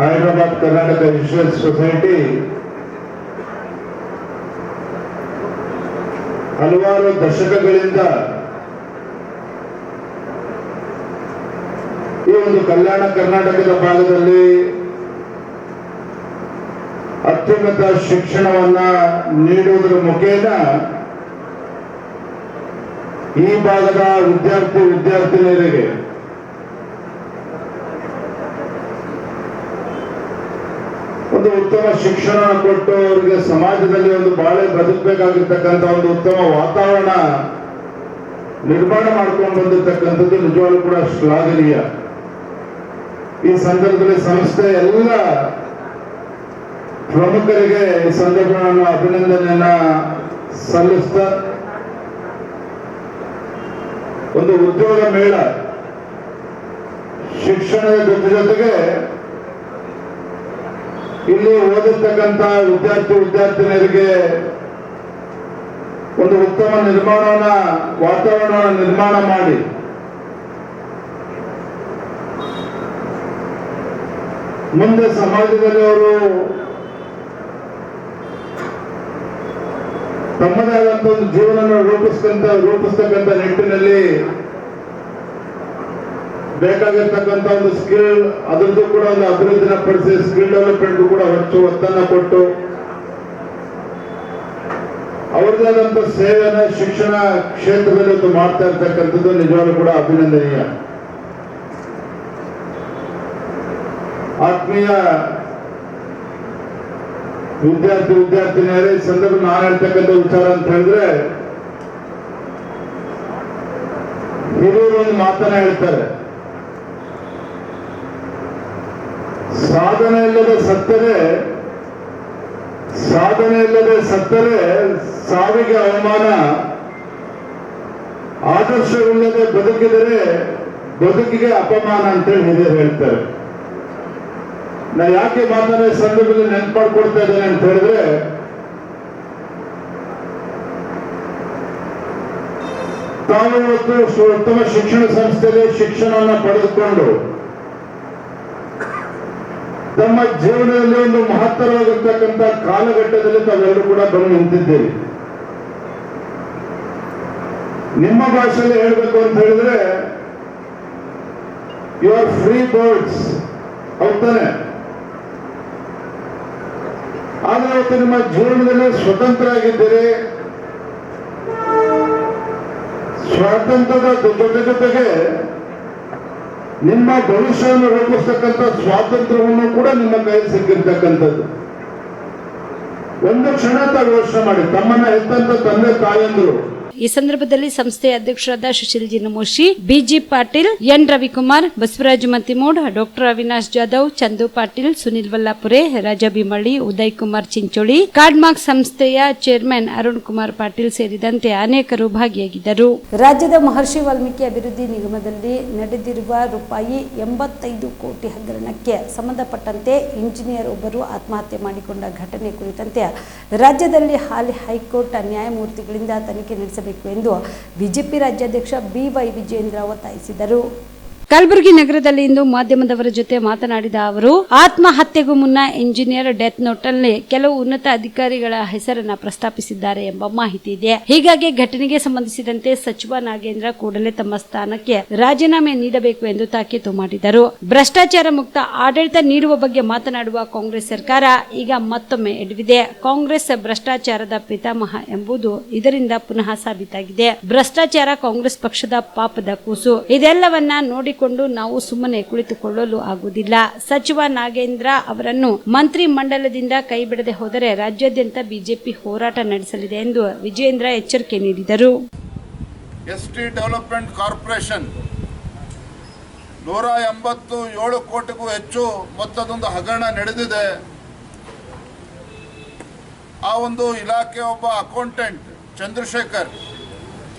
Hyderabad Karnataka insurance society ಹಲವಾರು ದಶಕಗಳಿಂದ ಈ ಒಂದು ಕಲ್ಯಾಣ ಕರ್ನಾಟಕದ ಭಾಗದಲ್ಲಿ ಅತ್ಯುನ್ನತ ಶಿಕ್ಷಣವನ್ನ ನೀಡುವುದರ ಮುಖೇನ ಈ ಭಾಗದ ವಿದ್ಯಾರ್ಥಿನಿಯರಿಗೆ ಒಂದು ಉತ್ತಮ ಶಿಕ್ಷಣ ಕೊಟ್ಟು ಅವರಿಗೆ ಸಮಾಜದಲ್ಲಿ ಒಂದು ಬಾಳೆ ಬದುಕಬೇಕಾಗಿರ್ತಕ್ಕಂಥ ಒಂದು ಉತ್ತಮ ವಾತಾವರಣ ನಿರ್ಮಾಣ ಮಾಡ್ಕೊಂಡು ಬಂದಿರತಕ್ಕಂಥದ್ದು ನಿಜವಾಗ್ಲೂ ಕೂಡ ಶ್ಲಾಘನೀಯ. ಈ ಸಂದರ್ಭದಲ್ಲಿ ಸಂಸ್ಥೆ ಎಲ್ಲ ಪ್ರಮುಖರಿಗೆ ಈ ಸಂದರ್ಭವನ್ನು ಅಭಿನಂದನೆಯನ್ನ ಸಲ್ಲಿಸ್ತಾ, ಒಂದು ಉದ್ಯೋಗ ಮೇಳ ಶಿಕ್ಷಣದ ಜೊತೆಗೆ ಇಲ್ಲಿ ಓದಿರ್ತಕ್ಕಂಥ ವಿದ್ಯಾರ್ಥಿನಿಯರಿಗೆ ಒಂದು ಉತ್ತಮ ವಾತಾವರಣವನ್ನು ನಿರ್ಮಾಣ ಮಾಡಿ ಮುಂದೆ ಸಮಾಜದಲ್ಲಿ ಅವರು ತಮ್ಮದೇ ಆದಂತ ಒಂದು ಜೀವನ ರೂಪಿಸ್ತಕ್ಕಂಥ ನಿಟ್ಟಿನಲ್ಲಿ ಬೇಕಾಗಿರ್ತಕ್ಕಂಥ ಒಂದು ಸ್ಕಿಲ್, ಅದರದ್ದು ಕೂಡ ಒಂದು ಅಭಿವೃದ್ಧಿನ ಪಡಿಸಿ ಸ್ಕಿಲ್ ಡೆವಲಪ್ಮೆಂಟ್ ಕೂಡ ಒತ್ತನ್ನು ಕೊಟ್ಟು ಅವ್ರದೇ ಆದಂತ ಸೇವೆಯನ್ನ ಶಿಕ್ಷಣ ಕ್ಷೇತ್ರದಲ್ಲಿ ಮಾಡ್ತಾ ಇರ್ತಕ್ಕಂಥದ್ದು ನಿಜವಾಗ್ಲೂ ಕೂಡ ಅಭಿನಂದನೀಯ. ಆತ್ಮೀಯ ವಿದ್ಯಾರ್ಥಿನಿಯರೇ, ಈ ಸಂದರ್ಭ ನಾನು ಹೇಳ್ತಕ್ಕಂಥ ವಿಚಾರ ಅಂತ ಹೇಳಿದ್ರೆ, ಹಿರಿಯರು ಒಂದು ಮಾತನ್ನ ಹೇಳ್ತಾರೆ, ಸಾಧನೆ ಇಲ್ಲದೆ ಸತ್ತರೆ ಸಾವಿಗೆ ಅವಮಾನ, ಆದರ್ಶವಿಲ್ಲದೆ ಬದುಕಿದರೆ ಬದುಕಿಗೆ ಅಪಮಾನ ಅಂತೇಳಿ ಹಿರಿಯರು ಹೇಳ್ತಾರೆ. ನಾ ಯಾಕೆ ಮಾತನ್ನ ಸಂದರ್ಭದಲ್ಲಿ ನೆನಪು ಮಾಡ್ಕೊಡ್ತಾ ಇದ್ದೇನೆ ಅಂತ ಹೇಳಿದ್ರೆ, ತಾವು ಇವತ್ತು ಉತ್ತಮ ಶಿಕ್ಷಣ ಸಂಸ್ಥೆಯಲ್ಲಿ ಶಿಕ್ಷಣವನ್ನು ಪಡೆದುಕೊಂಡು ತಮ್ಮ ಜೀವನದಲ್ಲಿ ಒಂದು ಮಹತ್ತರವಾಗಿರ್ತಕ್ಕಂಥ ಕಾಲಘಟ್ಟದಲ್ಲಿ ತಾವೆಲ್ಲರೂ ಕೂಡ ಬಂದು ನಿಂತಿದ್ದೀರಿ. ನಿಮ್ಮ ಭಾಷೆಯಲ್ಲಿ ಹೇಳಬೇಕು ಅಂತ ಹೇಳಿದ್ರೆ, ಯು ಆರ್ ಫ್ರೀ ಬರ್ಡ್ಸ್, ಹೌದಾನೆ. ಆದ್ರೆ ಇವತ್ತು ನಿಮ್ಮ ಜೀವನದಲ್ಲಿ ಸ್ವತಂತ್ರ ಆಗಿದ್ದೀರಿ. ಸ್ವಾತಂತ್ರ್ಯದ ಜೊತೆಗೆ ನಿಮ್ಮ ಭವಿಷ್ಯವನ್ನು ರೂಪಿಸ್ತಕ್ಕಂಥ ಸ್ವಾತಂತ್ರ್ಯವನ್ನು ಕೂಡ ನಿಮ್ಮ ಕೈಯಲ್ಲಿ ಸಿಕ್ಕಿರ್ತಕ್ಕಂಥದ್ದು. ಒಂದು ಕ್ಷಣ ತಾವು ಯೋಚನೆ ಮಾಡಿ, ತಮ್ಮನ್ನ ಹೆತ್ತಂತ ತಂದೆ ತಾಯಂದ್ರು. ಈ ಸಂದರ್ಭದಲ್ಲಿ ಸಂಸ್ಥೆಯ ಅಧ್ಯಕ್ಷರಾದ Sushil ji Namoshi, BG Patil, N Ravikumar, Basavaraja Mattimud, doctor Avinash Jadhav, Chandu Patil, Sunil Vallapure, Raja Bimalli, Uday Kumar Chincholi, ಕಾರ್ಡ್ಮಾರ್ಕ್ ಸಂಸ್ಥೆಯ ಚೇರ್ಮನ್ ಅರುಣ್ ಕುಮಾರ್ ಪಾಟೀಲ್ ಸೇರಿದಂತೆ ಅನೇಕರು ಭಾಗಿಯಾಗಿದ್ದರು. ರಾಜ್ಯದ ಮಹರ್ಷಿ ವಾಲ್ಮೀಕಿ ಅಭಿವೃದ್ಧಿ ನಿಗಮದಲ್ಲಿ ನಡೆದಿರುವ ರೂಪಾಯಿ 85 ಕೋಟಿ ಹಗರಣಕ್ಕೆ ಸಂಬಂಧಪಟ್ಟಂತೆ ಇಂಜಿನಿಯರ್ ಒಬ್ಬರು ಆತ್ಮಹತ್ಯೆ ಮಾಡಿಕೊಂಡ ಘಟನೆ ಕುರಿತಂತೆ ರಾಜ್ಯದಲ್ಲಿ ಹಾಲಿ ಹೈಕೋರ್ಟ್ ನ್ಯಾಯಮೂರ್ತಿಗಳಿಂದ ತನಿಖೆ ನಡೆಸಬೇಕು ಎಂದು ಬಿಜೆಪಿ ರಾಜ್ಯಾಧ್ಯಕ್ಷ ಬಿವೈ ವಿಜೇಂದ್ರ ಒತ್ತಾಯಿಸಿದರು. ಕಲಬುರಗಿ ನಗರದಲ್ಲಿ ಇಂದು ಮಾಧ್ಯಮದವರ ಜೊತೆ ಮಾತನಾಡಿದ ಅವರು, ಆತ್ಮಹತ್ಯೆಗೂ ಮುನ್ನ ಇಂಜಿನಿಯರ್ ಡೆತ್ ನೋಟ್ನಲ್ಲಿ ಕೆಲವು ಉನ್ನತ ಅಧಿಕಾರಿಗಳ ಹೆಸರನ್ನ ಪ್ರಸ್ತಾಪಿಸಿದ್ದಾರೆ ಎಂಬ ಮಾಹಿತಿ ಇದೆ. ಹೀಗಾಗಿ ಘಟನೆಗೆ ಸಂಬಂಧಿಸಿದಂತೆ ಸಚಿವ ನಾಗೇಂದ್ರ ಕೂಡಲೇ ತಮ್ಮ ಸ್ಥಾನಕ್ಕೆ ರಾಜೀನಾಮೆ ನೀಡಬೇಕು ಎಂದು ತಾಕೀತು ಮಾಡಿದರು. ಭ್ರಷ್ಟಾಚಾರ ಮುಕ್ತ ಆಡಳಿತ ನೀಡುವ ಬಗ್ಗೆ ಮಾತನಾಡುವ ಕಾಂಗ್ರೆಸ್ ಸರ್ಕಾರ ಈಗ ಮತ್ತೊಮ್ಮೆ ಎಡವಿದೆ. ಕಾಂಗ್ರೆಸ್ ಭ್ರಷ್ಟಾಚಾರದ ಪಿತಾಮಹ ಎಂಬುದು ಇದರಿಂದ ಪುನಃ ಸಾಬೀತಾಗಿದೆ. ಭ್ರಷ್ಟಾಚಾರ ಕಾಂಗ್ರೆಸ್ ಪಕ್ಷದ ಪಾಪದ ಕೂಸು. ಇದೆಲ್ಲವನ್ನ ನೋಡಿ ನಾವು ಸುಮ್ಮನೆ ಕುಳಿತುಕೊಳ್ಳಲು ಆಗುವುದಿಲ್ಲ. ಸಚಿವ ನಾಗೇಂದ್ರ ಅವರನ್ನು ಮಂತ್ರಿ ಮಂಡಲದಿಂದ ಕೈಬಿಡದೆ ಹೋದರೆ ರಾಜ್ಯಾದ್ಯಂತ ಬಿಜೆಪಿ ಹೋರಾಟ ನಡೆಸಲಿದೆ ಎಂದು ವಿಜೇಂದ್ರ ಎಚ್ಚರಿಕೆ ನೀಡಿದರು. ಎಸ್ಟಿ ಡೆವಲಪ್ಮೆಂಟ್ ಕಾರ್ಪೊರೇಷನ್ 187 ಕೋಟಿಗೂ ಹೆಚ್ಚು ಮೊತ್ತದೊಂದು ಹಗರಣ ನಡೆದಿದೆ. ಆ ಒಂದು ಇಲಾಖೆ ಒಬ್ಬ ಅಕೌಂಟೆಂಟ್ ಚಂದ್ರಶೇಖರ್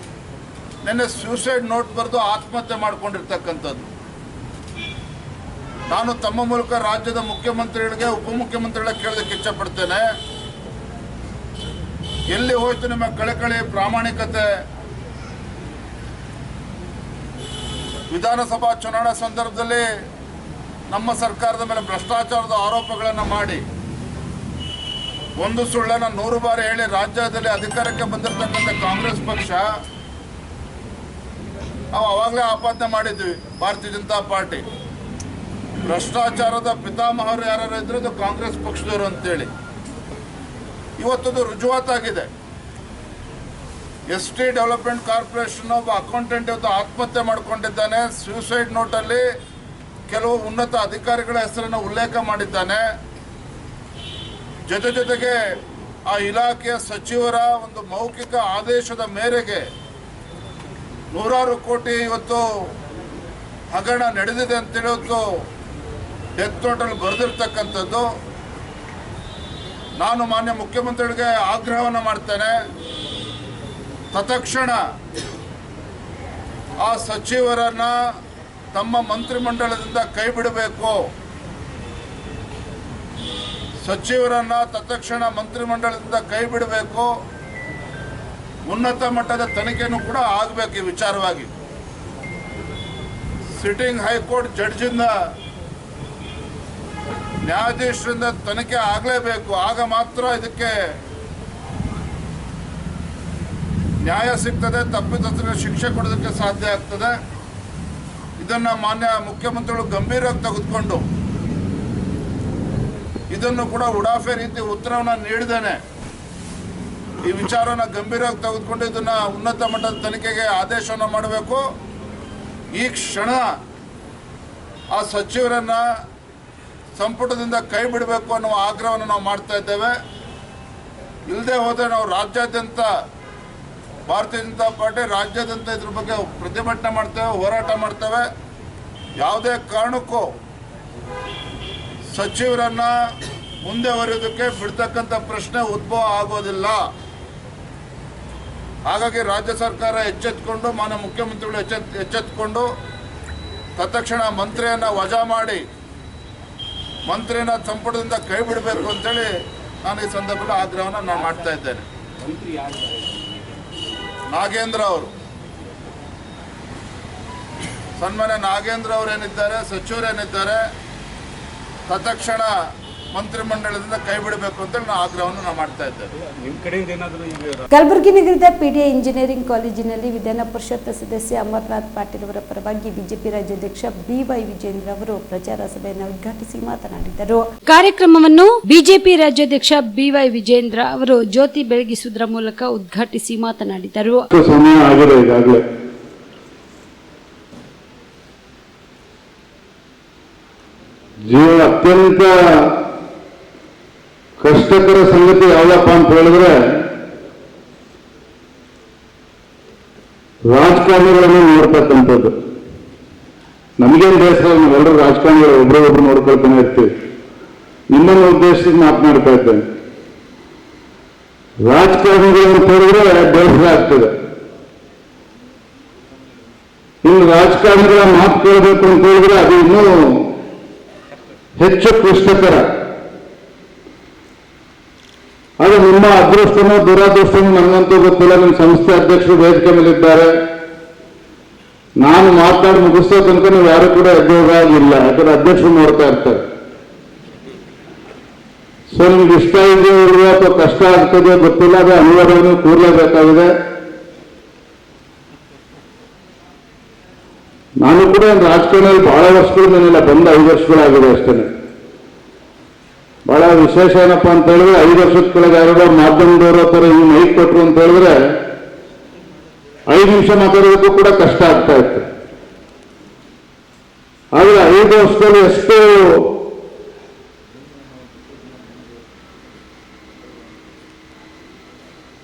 ನಿನ್ನೆ ಸೂಸೈಡ್ ನೋಟ್ ಬರೆದು ಆತ್ಮಹತ್ಯೆ ಮಾಡಿಕೊಂಡಿರ್ತಕ್ಕಂಥದ್ದು. ನಾನು ತಮ್ಮ ಮೂಲಕ ರಾಜ್ಯದ ಮುಖ್ಯಮಂತ್ರಿಗಳಿಗೆ, ಉಪಮುಖ್ಯಮಂತ್ರಿಗಳಿಗೆ ಕೇಳೋದಕ್ಕೆ ಇಚ್ಛಪಡ್ತೇನೆ, ಎಲ್ಲಿ ಹೋಯ್ತು ನಿಮ್ಮ ಕಳಕಳಿ, ಪ್ರಾಮಾಣಿಕತೆ? ವಿಧಾನಸಭಾ ಚುನಾವಣಾ ಸಂದರ್ಭದಲ್ಲಿ ನಮ್ಮ ಸರ್ಕಾರದ ಮೇಲೆ ಭ್ರಷ್ಟಾಚಾರದ ಆರೋಪಗಳನ್ನು ಮಾಡಿ, ಒಂದು ಸುಳ್ಳನ್ನು 100 ಬಾರಿ ಹೇಳಿ ರಾಜ್ಯದಲ್ಲಿ ಅಧಿಕಾರಕ್ಕೆ ಬಂದಿರತಕ್ಕಂಥ ಕಾಂಗ್ರೆಸ್ ಪಕ್ಷ, ನಾವು ಅವಾಗಲೇ ಆಪಾದನೆ ಮಾಡಿದ್ವಿ, ಭಾರತೀಯ ಜನತಾ ಪಾರ್ಟಿ ಭ್ರಷ್ಟಾಚಾರದ ಪಿತಾಮಹರು ಯಾರು ಇದ್ರು ಅದು ಕಾಂಗ್ರೆಸ್ ಪಕ್ಷದವರು ಅಂತೇಳಿ. ಇವತ್ತದು ರುಜುವಾತಾಗಿದೆ. ಎಸ್ಟಿ ಡೆವಲಪ್ಮೆಂಟ್ ಕಾರ್ಪೊರೇಷನ್ ಒಬ್ಬ ಅಕೌಂಟೆಂಟ್ ಇವತ್ತು ಆತ್ಮಹತ್ಯೆ ಮಾಡಿಕೊಂಡಿದ್ದಾನೆ. ಸೂಸೈಡ್ ನೋಟಲ್ಲಿ ಕೆಲವು ಉನ್ನತ ಅಧಿಕಾರಿಗಳ ಹೆಸರನ್ನು ಉಲ್ಲೇಖ ಮಾಡಿದ್ದಾನೆ. ಜೊತೆಗೆ ಆ ಇಲಾಖೆಯ ಸಚಿವರ ಒಂದು ಮೌಖಿಕ ಆದೇಶದ ಮೇರೆಗೆ 100 ಕೋಟಿ ಇವತ್ತು ಹಗರಣ ನಡೆದಿದೆ ಅಂತೇಳಿ ಇವತ್ತು ಡೆತ್ ನೋಟಲ್ಲಿ ಬರೆದಿರ್ತಕ್ಕಂಥದ್ದು. ನಾನು ಮಾನ್ಯ ಮುಖ್ಯಮಂತ್ರಿಗಳಿಗೆ ಆಗ್ರಹವನ್ನು ಮಾಡ್ತೇನೆ, ತತ್ಕ್ಷಣ ಆ ಸಚಿವರನ್ನ ತಮ್ಮ ಮಂತ್ರಿಮಂಡಲದಿಂದ ಕೈ ಬಿಡಬೇಕು. ಸಚಿವರನ್ನ ತತ್ಕ್ಷಣ ಮಂತ್ರಿಮಂಡಲದಿಂದ ಕೈ ಬಿಡಬೇಕು. ಉನ್ನತ ಮಟ್ಟದ ತನಿಖೆನೂ ಕೂಡ ಆಗಬೇಕು ಈ ವಿಚಾರವಾಗಿ. ಸಿಟ್ಟಿಂಗ್ ಹೈಕೋರ್ಟ್ ಜಡ್ಜಿಂದ, ನ್ಯಾಯಾಧೀಶರಿಂದ ತನಿಖೆ ಆಗಲೇಬೇಕು. ಆಗ ಮಾತ್ರ ಇದಕ್ಕೆ ನ್ಯಾಯ ಸಿಗ್ತದೆ, ತಪ್ಪಿತಸ್ಥರಿಗೆ ಶಿಕ್ಷೆ ಕೊಡೋದಕ್ಕೆ ಸಾಧ್ಯ ಆಗ್ತದೆ. ಇದನ್ನು ಮಾನ್ಯ ಮುಖ್ಯಮಂತ್ರಿಗಳು ಗಂಭೀರವಾಗಿ ತೆಗೆದುಕೊಂಡು ಇದನ್ನು ಕೂಡ ಉಡಾಫೆ ರೀತಿ ಉತ್ತರವನ್ನು ನೀಡಿದ್ದೇನೆ. ಈ ವಿಚಾರವನ್ನು ಗಂಭೀರವಾಗಿ ತೆಗೆದುಕೊಂಡು ಇದನ್ನು ಉನ್ನತ ಮಟ್ಟದ ತನಿಖೆಗೆ ಆದೇಶವನ್ನು ಮಾಡಬೇಕು. ಈ ಕ್ಷಣ ಆ ಸಚಿವರನ್ನು ಸಂಪುಟದಿಂದ ಕೈ ಬಿಡಬೇಕು ಅನ್ನುವ ಆಗ್ರಹವನ್ನು ನಾವು ಮಾಡ್ತಾ ಇದ್ದೇವೆ. ಇಲ್ಲದೆ ಹೋದರೆ ನಾವು ರಾಜ್ಯಾದ್ಯಂತ ಭಾರತೀಯ ಜನತಾ ಪಾರ್ಟಿ ರಾಜ್ಯಾದ್ಯಂತ ಇದ್ರ ಬಗ್ಗೆ ಪ್ರತಿಭಟನೆ ಮಾಡ್ತೇವೆ, ಹೋರಾಟ ಮಾಡ್ತೇವೆ. ಯಾವುದೇ ಕಾರಣಕ್ಕೂ ಸಚಿವರನ್ನ ಮುಂದೆವರೆಯೋದಕ್ಕೆ ಬಿಡ್ತಕ್ಕಂಥ ಪ್ರಶ್ನೆ ಉದ್ಭವ ಆಗೋದಿಲ್ಲ. ಹಾಗಾಗಿ ರಾಜ್ಯ ಸರ್ಕಾರ ಎಚ್ಚೆತ್ತುಕೊಂಡು, ಮಾನ್ಯ ಮುಖ್ಯಮಂತ್ರಿಗಳು ಎಚ್ಚೆತ್ತುಕೊಂಡು ತತ್ಕ್ಷಣ ಮಂತ್ರಿಯನ್ನು ವಜಾ ಮಾಡಿ ಮಂತ್ರಿನ ಸಂಪುಟದಿಂದ ಕೈ ಬಿಡಬೇಕು ಅಂತೇಳಿ ನಾನು ಈ ಸಂದರ್ಭದಲ್ಲಿ ಆಗ್ರಹವನ್ನು ನಾನು ಮಾಡ್ತಾ ಇದ್ದೇನೆ. ನಾಗೇಂದ್ರ ಅವರು, ಸನ್ಮಾನ್ಯ ನಾಗೇಂದ್ರ ಅವರೇನಿದ್ದಾರೆ, ಸಚಿವರೇನಿದ್ದಾರೆ, ತತ್ಕ್ಷಣ ಮಂತ್ರಿಮಂಡಲದಿಂದ ಕೈ ಬಿಡಬೇಕು ಅಂತೇಳಿ ನಾನು ಆಗ್ರಹವನ್ನು ನಾವು ಮಾಡ್ತಾ ಇದ್ದೇವೆ. ಕಲಬುರಗಿ ನಗರದ ಪಿಡಿಎ ಇಂಜಿನಿಯರಿಂಗ್ ಕಾಲೇಜಿನಲ್ಲಿ ವಿಧಾನ ಪರಿಷತ್ ಸದಸ್ಯ ಅಮರನಾಥ್ ಪಾಟೀಲ್ ಅವರ ಪರವಾಗಿ ಬಿಜೆಪಿ ರಾಜ್ಯಾಧ್ಯಕ್ಷ ಬಿವೈ ವಿಜೇಂದ್ರ ಅವರು ಪ್ರಚಾರ ಸಭೆಯನ್ನು ಉದ್ಘಾಟಿಸಿ ಮಾತನಾಡಿದರು. ಕಾರ್ಯಕ್ರಮವನ್ನು ಬಿಜೆಪಿ ರಾಜ್ಯಾಧ್ಯಕ್ಷ ಬಿವೈ ವಿಜೇಂದ್ರ ಅವರು ಜ್ಯೋತಿ ಬೆಳಗಿಸುವುದರ ಮೂಲಕ ಉದ್ಘಾಟಿಸಿ ಮಾತನಾಡಿದರು. ಅತ್ಯಂತ ಕಷ್ಟಕರ ಸಂಗತಿ ಯಾವ್ದಪ್ಪ ಅಂತ ಹೇಳಿದ್ರೆ, ರಾಜಕಾರಣಿಗಳನ್ನು ನೋಡ್ತಕ್ಕಂಥದ್ದು. ನಮಗೇನು ಬೇಸರ, ನಾವೆಲ್ಲರೂ ರಾಜಕಾರಣಿಗಳು ಒಬ್ರೊಬ್ರು ನೋಡ್ಕೊಳ್ತಾನೆ ಇರ್ತೀವಿ. ನಿಮ್ಮನ್ನು ಉದ್ದೇಶಿಸಿ ಮಾತನಾಡ್ತಾ ಇದ್ದೇನೆ. ರಾಜಕಾರಣಿಗಳು ಅಂತ ಹೇಳಿದ್ರೆ ಬೇಸರ ಆಗ್ತದೆ. ಇನ್ನು ರಾಜಕಾರಣಿಗಳ ಮಾತು ಕೇಳಬೇಕು ಅಂತ ಹೇಳಿದ್ರೆ ಅದು ಇನ್ನೂ ಹೆಚ್ಚು ಕ್ಲಿಷ್ಟಕರ. ಅದು ನಿಮ್ಮ ಅದೃಷ್ಟನೋ ದುರಾದೃಷ್ಟನೋ ನನಗಂತೂ ಗೊತ್ತಿಲ್ಲ. ನಿಮ್ಮ ಸಂಸ್ಥೆ ಅಧ್ಯಕ್ಷರು ವೇದಿಕೆ ಮೇಲಿದ್ದಾರೆ. ನಾನು ಮಾತನಾಡಿ ಮುಗಿಸೋ ತನಕ ನೀವು ಯಾರು ಕೂಡ ಎದ್ದೋಗಾಗಿಲ್ಲ, ಯಾಕಂದ್ರೆ ಅಧ್ಯಕ್ಷರು ನೋಡ್ತಾ ಇರ್ತಾರೆ. ಸೊ ನಿಮ್ಗೆ ಇಷ್ಟ ಇದೆಯೋ ಅಥವಾ ಕಷ್ಟ ಆಗ್ತದೆ ಗೊತ್ತಿಲ್ಲ, ಅದು ಅನಿವಾರ್ಯವನ್ನು ಕೂರಲೇಬೇಕಾಗಿದೆ. ನಾನು ಕೂಡ ರಾಜಕಾರಣದಲ್ಲಿ ಬಹಳ ವರ್ಷಗಳು ನಾನೆಲ್ಲ ಬಂದ 5 ವರ್ಷಗಳಾಗಿದೆ ಅಷ್ಟೇ. ಬಹಳ ವಿಶೇಷ ಏನಪ್ಪಾ ಅಂತ ಹೇಳಿದ್ರೆ, 5 ವರ್ಷದ ಕೆಳಗೆ ಯಾರೋ ಮಾಧ್ಯಮದವರು ಅಥವಾ ಈ ಮೈಕ್ ಕೊಟ್ಟರು ಅಂತ ಹೇಳಿದ್ರೆ 5 ನಿಮಿಷ ಮಾತಾಡೋದಕ್ಕೂ ಕೂಡ ಕಷ್ಟ ಆಗ್ತಾ ಇತ್ತು. ಆದ್ರೆ 5 ವರ್ಷದಲ್ಲಿ ಎಷ್ಟು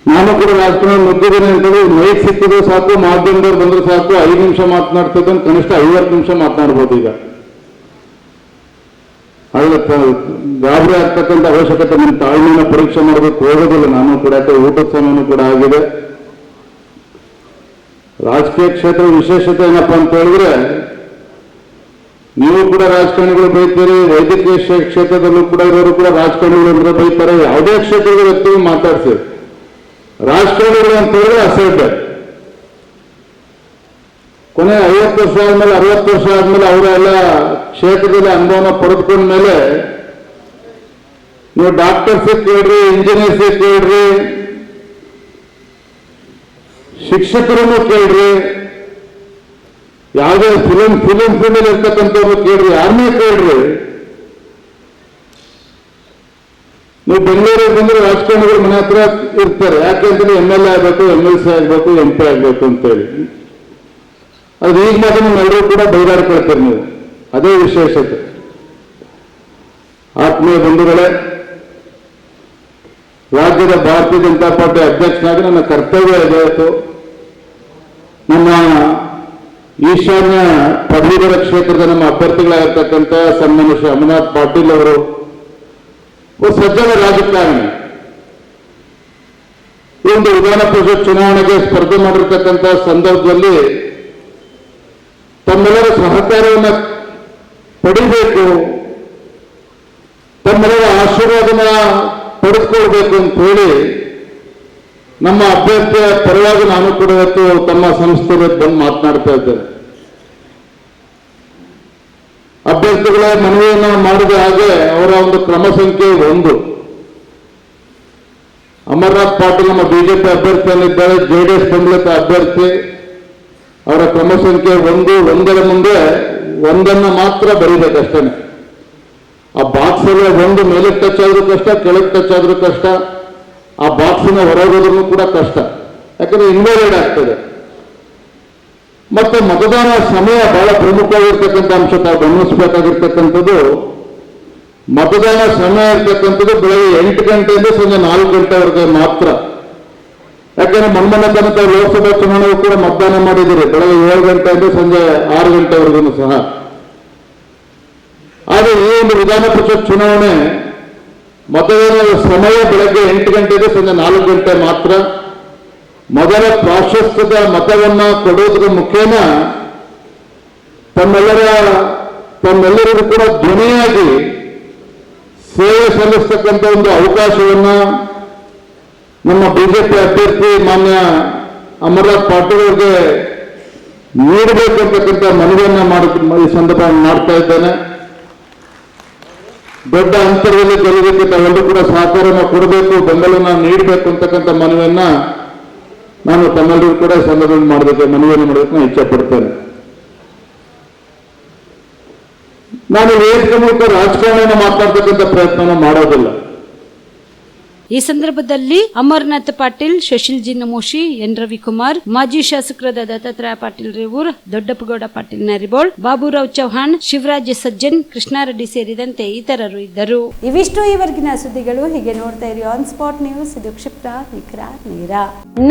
ನಾನು ಕೂಡ ರಾಜಕಾರಣ ಮುಗಿದ್ದೇನೆ ಅಂತೇಳಿ ಮೈಕ್ ಸಿಕ್ಕಿದ್ರು ಸಾಕು, ಮಾಧ್ಯಮದವ್ರು ಬಂದ್ರು ಸಾಕು, 5 ನಿಮಿಷ ಮಾತನಾಡ್ತಿದ್ದ ಕನಿಷ್ಠ 50 ನಿಮಿಷ ಮಾತನಾಡ್ಬೋದು. ಈಗ ಅದಕ್ಕೆ ಗಾಬರಿ ಆಗ್ತಕ್ಕಂಥ ಅವಶ್ಯಕತೆ, ನಿಮ್ಮ ತಾಳ್ಮೆನ ಪರೀಕ್ಷೆ ಮಾಡೋದಕ್ಕೆ ಹೋಗೋದಿಲ್ಲ ನಾನು ಕೂಡ, ಊಟದ ಸಮಯನೂ ಕೂಡ ಆಗಿದೆ. ರಾಜಕೀಯ ಕ್ಷೇತ್ರ ವಿಶೇಷತೆ ಏನಪ್ಪಾ ಅಂತ ಹೇಳಿದ್ರೆ, ನೀವು ಕೂಡ ರಾಜಕಾರಣಿಗಳು ಬೈತೀರಿ, ವೈದ್ಯಕೀಯ ಕ್ಷೇತ್ರದಲ್ಲೂ ಕೂಡ ಇರೋರು ಕೂಡ ರಾಜಕಾರಣಿಗಳು ಅಂದ್ರೆ ಬೈತಾರೆ. ಯಾವುದೇ ಕ್ಷೇತ್ರದ ವ್ಯಕ್ತಿಗೂ ಮಾತಾಡ್ತೀವಿ. ರಾಜಕಾರಣಿಗಳು ಅಂತ ಹೇಳಿದ್ರೆ ಅಸಡ್ಡೆ. ಕೊನೆ 50 ವರ್ಷ ಆದ್ಮೇಲೆ 60 ವರ್ಷ ಆದ್ಮೇಲೆ ಅವರೆಲ್ಲ ಕ್ಷೇತ್ರದಲ್ಲಿ ಅನುಭವನ ಪಡೆದುಕೊಂಡ ಮೇಲೆ ನೀವು ಡಾಕ್ಟರ್ಸ್ ಕೇಳ್ರಿ, ಇಂಜಿನಿಯರ್ಸ್ ಕೇಳ್ರಿ, ಶಿಕ್ಷಕರನ್ನು ಕೇಳ್ರಿ, ಯಾವುದೇ ಫಿಲಿಂ ಫೀಲ್ಡ್ ಇರ್ತಕ್ಕಂಥವ್ರು ಕೇಳ್ರಿ, ಯಾರನ್ನೇ ಕೇಳ್ರಿ. ನೀವು ಬೆಂಗಳೂರಿಗೆ ಬಂದ್ರೆ ರಾಜಕಾರಣಿಗಳು ಮನೆ ಹತ್ರ ಇರ್ತಾರೆ. ಯಾಕೆಂದ್ರೆ MLA ಆಗಬೇಕು, MLC ಆಗಬೇಕು, MP ಆಗಬೇಕು ಅಂತೇಳಿ. ಅದು ಈಗ ಮಾತ್ರ ಎಲ್ಲರೂ ಕೂಡ ಬೈದಾಡ್ಕೊಳ್ತಾರೆ ನೀವು. ಅದೇ ವಿಶೇಷತೆ. ಆತ್ಮೀಯ ಬಂಧುಗಳೇ, ರಾಜ್ಯದ ಭಾರತೀಯ ಜನತಾ ಪಾರ್ಟಿ ಅಧ್ಯಕ್ಷನಾಗಿ ನನ್ನ ಕರ್ತವ್ಯ ಇದಾಯಿತು. ನಮ್ಮ ಈಶಾನ್ಯ ಪದವೀಧರ ಕ್ಷೇತ್ರದ ನಮ್ಮ ಅಭ್ಯರ್ಥಿಗಳಾಗಿರ್ತಕ್ಕಂಥ ಸನ್ಮಾನ್ಯ ಶ್ರೀ ಅಮರನಾಥ್ ಪಾಟೀಲ್ ಅವರು ಸಜ್ಜನ ರಾಜಕಾರಣಿ. ಈ ಒಂದು ವಿಧಾನ ಪರಿಷತ್ ಚುನಾವಣೆಗೆ ಸ್ಪರ್ಧೆ ಮಾಡಿರ್ತಕ್ಕಂಥ ಸಂದರ್ಭದಲ್ಲಿ ತಮ್ಮೆಲ್ಲರ ಸಹಕಾರವನ್ನು ಪಡಿಬೇಕು, ತಮ್ಮೆಲ್ಲರ ಆಶೀರ್ವಾದನ ಪಡೆದುಕೊಳ್ಬೇಕು ಅಂತ ಹೇಳಿ ನಮ್ಮ ಅಭ್ಯರ್ಥಿಯ ಪರವಾಗಿ ನಾನು ಕೂಡ ಇವತ್ತು ತಮ್ಮ ಸಂಸ್ಥೆಗೆ ಬಂದು ಮಾತನಾಡ್ತಾ ಇದ್ದೇನೆ. ಅಭ್ಯರ್ಥಿಗಳ ಮನವಿಯನ್ನು ಮಾಡಿದ ಹಾಗೆ ಅವರ ಒಂದು ಕ್ರಮ ಸಂಖ್ಯೆ 1 ಅಮರನಾಥ್ ಪಾಟೀಲ್ ನಮ್ಮ ಬಿಜೆಪಿ ಅಭ್ಯರ್ಥಿಯಲ್ಲಿದ್ದಾರೆ, JDS ಬೆಂಬಲಿತ ಅಭ್ಯರ್ಥಿ. ಅವರ ಕ್ರಮ ಸಂಖ್ಯೆ 1, 1ರ ಮುಂದೆ 1ಅನ್ನು ಮಾತ್ರ ಬರೀಬೇಕಷ್ಟೇ. ಆ ಬಾಕ್ಸ್ ಅಲ್ಲಿ 1 ಮೇಲೆ ಟಚ್ ಆದ್ರೂ ಕಷ್ಟ, ಕೆಳಗೆ ಟಚ್ ಆದ್ರೂ ಕಷ್ಟ, ಆ ಬಾಕ್ಸಿನ ಹೊರಗೋದ್ರೂ ಕೂಡ ಕಷ್ಟ. ಯಾಕಂದ್ರೆ ಇನ್ವ್ಯಾಲಿಡ್ ಆಗ್ತದೆ. ಮತ್ತೆ ಮತದಾನ ಸಮಯ ಬಹಳ ಪ್ರಮುಖವಾಗಿರ್ತಕ್ಕಂಥ ಅಂಶ ತಾವು ಗಮನಿಸಬೇಕಾಗಿರ್ತಕ್ಕಂಥದ್ದು. ಮತದಾನ ಸಮಯ ಇರ್ತಕ್ಕಂಥದ್ದು ಬೆಳಗ್ಗೆ 8 ಗಂಟೆಯಿಂದ ಸಂಜೆ 4 ಗಂಟೆವರೆಗೆ ಮಾತ್ರ. ಯಾಕಂದ್ರೆ ಮೊನ್ನೆ ತನಕ ಲೋಕಸಭಾ ಚುನಾವಣೆಗೂ ಕೂಡ ಮತದಾನ ಮಾಡಿದ್ದೀರಿ ಬೆಳಗ್ಗೆ 7 ಗಂಟೆಯಿಂದ ಸಂಜೆ 6 ಗಂಟೆವರೆಗೂ ಸಹ. ಆ ಆದರೆ ಈ ಒಂದು ವಿಧಾನ ಪರಿಷತ್ ಚುನಾವಣೆ ಮತದಾನದ ಸಮಯ ಬೆಳಗ್ಗೆ 8 ಗಂಟೆಗೆ ಸಂಜೆ 4 ಗಂಟೆ ಮಾತ್ರ. ಮೊದಲ ಪ್ರಾಶಸ್ತ್ಯದ ಮತವನ್ನ ಕೊಡೋದ್ರ ಮುಖೇನ ತಮ್ಮೆಲ್ಲರಿಗೂ ಕೂಡ ಧ್ವನಿಯಾಗಿ ಸೇವೆ ಸಲ್ಲಿಸ್ತಕ್ಕಂಥ ಒಂದು ಅವಕಾಶವನ್ನ ನಮ್ಮ ಬಿಜೆಪಿ ಅಭ್ಯರ್ಥಿ ಮಾನ್ಯ ಅಮರನಾಥ್ ಪಾಟೀಲ್ ಅವರಿಗೆ ನೀಡಬೇಕಂತಕ್ಕಂಥ ಮನವಿಯನ್ನ ಈ ಸಂದರ್ಭ ಮಾಡ್ತಾ ಇದ್ದೇನೆ. ದೊಡ್ಡ ಅಂತರದಲ್ಲಿ ಗೆಲ್ಲಬೇಕು, ತಾವೆಲ್ಲರೂ ಕೂಡ ಸಹಕಾರನ ಕೊಡಬೇಕು, ಬೆಂಬಲನ ನೀಡಬೇಕು ಅಂತಕ್ಕಂಥ ಮನವಿಯನ್ನ ನಾನು ತಮ್ಮೆಲ್ಲರಿಗೂ ಕೂಡ ಸಂದರ್ಭದಲ್ಲಿ ಮನವಿಯನ್ನು ಮಾಡಬೇಕು ನಾನು ಇಚ್ಛೆ ಪಡ್ತೇನೆ. ನಾನು ವೇದಿಕೆ ಮೂಲಕ ರಾಜಕಾರಣ ಮಾತಾಡ್ತಕ್ಕಂಥ ಪ್ರಯತ್ನ ಮಾಡೋದಿಲ್ಲ. ಈ ಸಂದರ್ಭದಲ್ಲಿ ಅಮರನಾಥ್ ಪಾಟೀಲ್, ಶಶಿಲ್ ಜಿ ನಮೋಶಿ, ಎನ್ ರವಿಕುಮಾರ್, ಮಾಜಿ ಶಾಸಕರಾದ ದತ್ತಾತ್ರೇಯ ಪಾಟೀಲ್ ರೇವೂರ್, ದೊಡ್ಡಪ್ಪಗೌಡ ಪಾಟೀಲ್ ನರಿಬೋಳ್, ಬಾಬುರಾವ್ ಚೌಹಾಣ್, ಶಿವರಾಜ್ ಸಜ್ಜನ್, ಕೃಷ್ಣಾರೆಡ್ಡಿ ಸೇರಿದಂತೆ ಇತರರು ಇದ್ದರು. ಇವಿಷ್ಟು ಈವರೆಗಿನ ಸುದ್ದಿಗಳು. ಹೀಗೆ ನೋಡ್ತಾ ಇರಿ ಆನ್ ಸ್ಪಾಟ್ ನ್ಯೂಸ್. ಇದು ಕ್ಷಿಪ್ರ, ನಿಖರ, ನೇರ.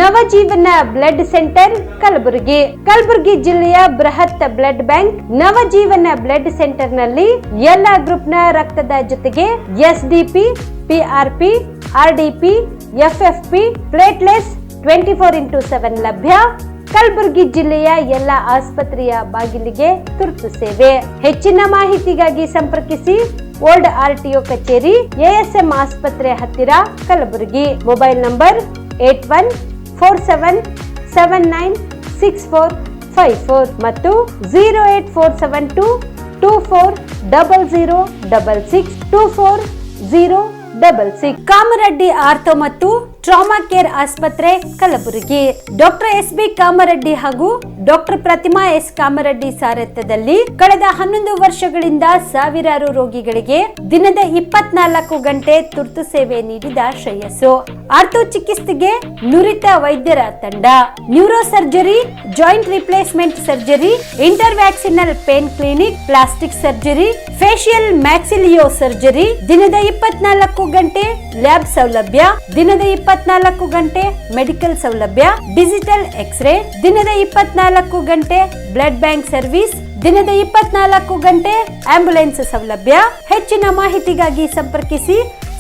Navajeevan blood centre Kalaburagi. ಕಲಬುರಗಿ ಜಿಲ್ಲೆಯ ಬೃಹತ್ blood bank Navajeevan blood centre ನಲ್ಲಿ ಎಲ್ಲಾ ಗ್ರೂಪ್ ನ ರಕ್ತದ ಜೊತೆಗೆ ಎಸ್ಡಿಪಿ, ಪಿಆರ್ಪಿ, ಆರ್ಡಿಪಿ, ಎಫ್ಎಫ್ಪಿ, ಪ್ಲೇಟ್ಲೆಸ್ 24x7 ಲಭ್ಯ. ಕಲಬುರಗಿ ಜಿಲ್ಲೆಯ ಎಲ್ಲ ಆಸ್ಪತ್ರೆಯ ಬಾಗಿಲಿಗೆ ತುರ್ತು ಸೇವೆ. ಹೆಚ್ಚಿನ ಮಾಹಿತಿಗಾಗಿ ಸಂಪರ್ಕಿಸಿ ಓಲ್ಡ್ ಆರ್ಟಿಒ ಕಚೇರಿ, ಎಎಸ್ಎಂ ಆಸ್ಪತ್ರೆ ಹತ್ತಿರ, ಕಲಬುರಗಿ. ಮೊಬೈಲ್ ನಂಬರ್ 8147796454 ಮತ್ತು 08472240066 ಕಾಮರೆಡ್ಡಿ ಆರ್ಥೋ ಮತ್ತು ಟ್ರಾಮಾ ಕೇರ್ ಆಸ್ಪತ್ರೆ ಕಲಬುರಗಿ. Doctor S B. ಕಾಮರೆಡ್ಡಿ ಹಾಗೂ ಡಾಕ್ಟರ್ ಪ್ರತಿಮಾ ಎಸ್. ಕಾಮರೆಡ್ಡಿ ಸಾರಥ್ಯದಲ್ಲಿ ಕಳೆದ 11 ವರ್ಷಗಳಿಂದ ಸಾವಿರಾರು ರೋಗಿಗಳಿಗೆ ದಿನದ 24 ಗಂಟೆ ತುರ್ತು ಸೇವೆ ನೀಡಿದ ಶ್ರೇಯಸ್ಸು. ಆರ್ಥೋ ಚಿಕಿತ್ಸೆಗೆ ನುರಿತ ವೈದ್ಯರ ತಂಡ, neuro surgery, joint replacement surgery, interventional pain clinic, plastic surgery, facial maxillo surgery, ದಿನದ 24 ಗಂಟೆ ಲ್ಯಾಬ್ ಸೌಲಭ್ಯ, ದಿನದ 24 ಗಂಟೆ ಮೆಡಿಕಲ್ ಸೌಲಭ್ಯ, ಡಿಜಿಟಲ್ ಎಕ್ಸ್ರೇ, ದಿನದ 24 ಗಂಟೆ ಬ್ಲಡ್ ಬ್ಯಾಂಕ್ ಸರ್ವಿಸ್, ದಿನದ 24 ಗಂಟೆ ಆಂಬ್ಯುಲೆನ್ಸ್ ಸೌಲಭ್ಯ. ಹೆಚ್ಚಿನ ಮಾಹಿತಿಗಾಗಿ ಸಂಪರ್ಕಿಸಿ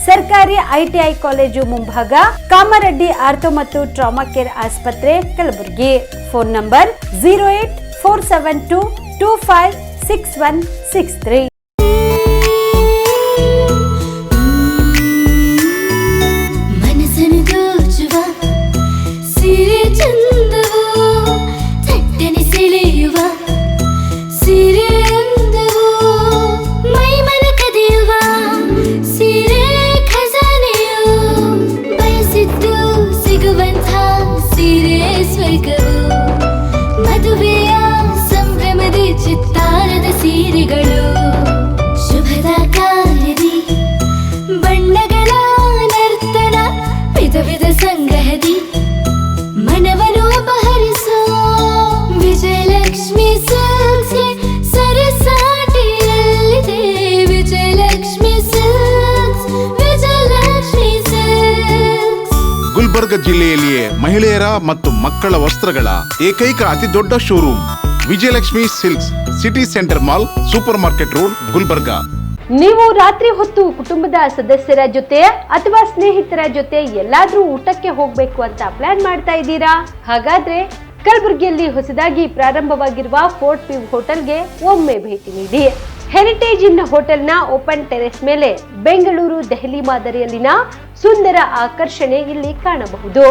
ಸರ್ಕಾರಿ ಐಟಿಐ ಕಾಲೇಜು ಮುಂಭಾಗ, ಕಾಮರೆಡ್ಡಿ ಆರ್ಥೋ ಮತ್ತು ಟ್ರಾಮಾ ಕೇರ್ ಆಸ್ಪತ್ರೆ ಕಲಬುರಗಿ. Phone number 08472256163. ಗುಲ್ಬರ್ಗ ಜಿಲ್ಲೆಯಲ್ಲಿಯೇ ಮಹಿಳೆಯರ ಮತ್ತು ಮಕ್ಕಳ ವಸ್ತ್ರಗಳ ಏಕೈಕ ಅತಿ ದೊಡ್ಡ showroom Vijayalakshmi silks, city centre mall, super market road, Gulbarga. ನೀವು ರಾತ್ರಿ ಹೊತ್ತು ಕುಟುಂಬದ ಸದಸ್ಯರ ಜೊತೆ ಅಥವಾ ಸ್ನೇಹಿತರ ಜೊತೆ ಎಲ್ಲಾದ್ರೂ ಊಟಕ್ಕೆ ಹೋಗ್ಬೇಕು ಅಂತ ಪ್ಲಾನ್ ಮಾಡ್ತಾ ಇದ್ದೀರಾ? ಹಾಗಾದ್ರೆ ಕಲಬುರಗಿಯಲ್ಲಿ ಹೊಸದಾಗಿ ಪ್ರಾರಂಭವಾಗಿರುವ ಫೋರ್ಟ್ ವ್ಯೂ ಹೋಟೆಲ್ಗೆ ಒಮ್ಮೆ ಭೇಟಿ ನೀಡಿ. ಹೆರಿಟೇಜ್ ಇನ್ ಹೋಟೆಲ್ನ ಓಪನ್ ಟೆರೆಸ್ ಮೇಲೆ ಬೆಂಗಳೂರು, ದೆಹಲಿ ಮಾದರಿಯಲ್ಲಿನ ಸುಂದರ ಆಕರ್ಷಣೆ ಇಲ್ಲಿ ಕಾಣಬಹುದು.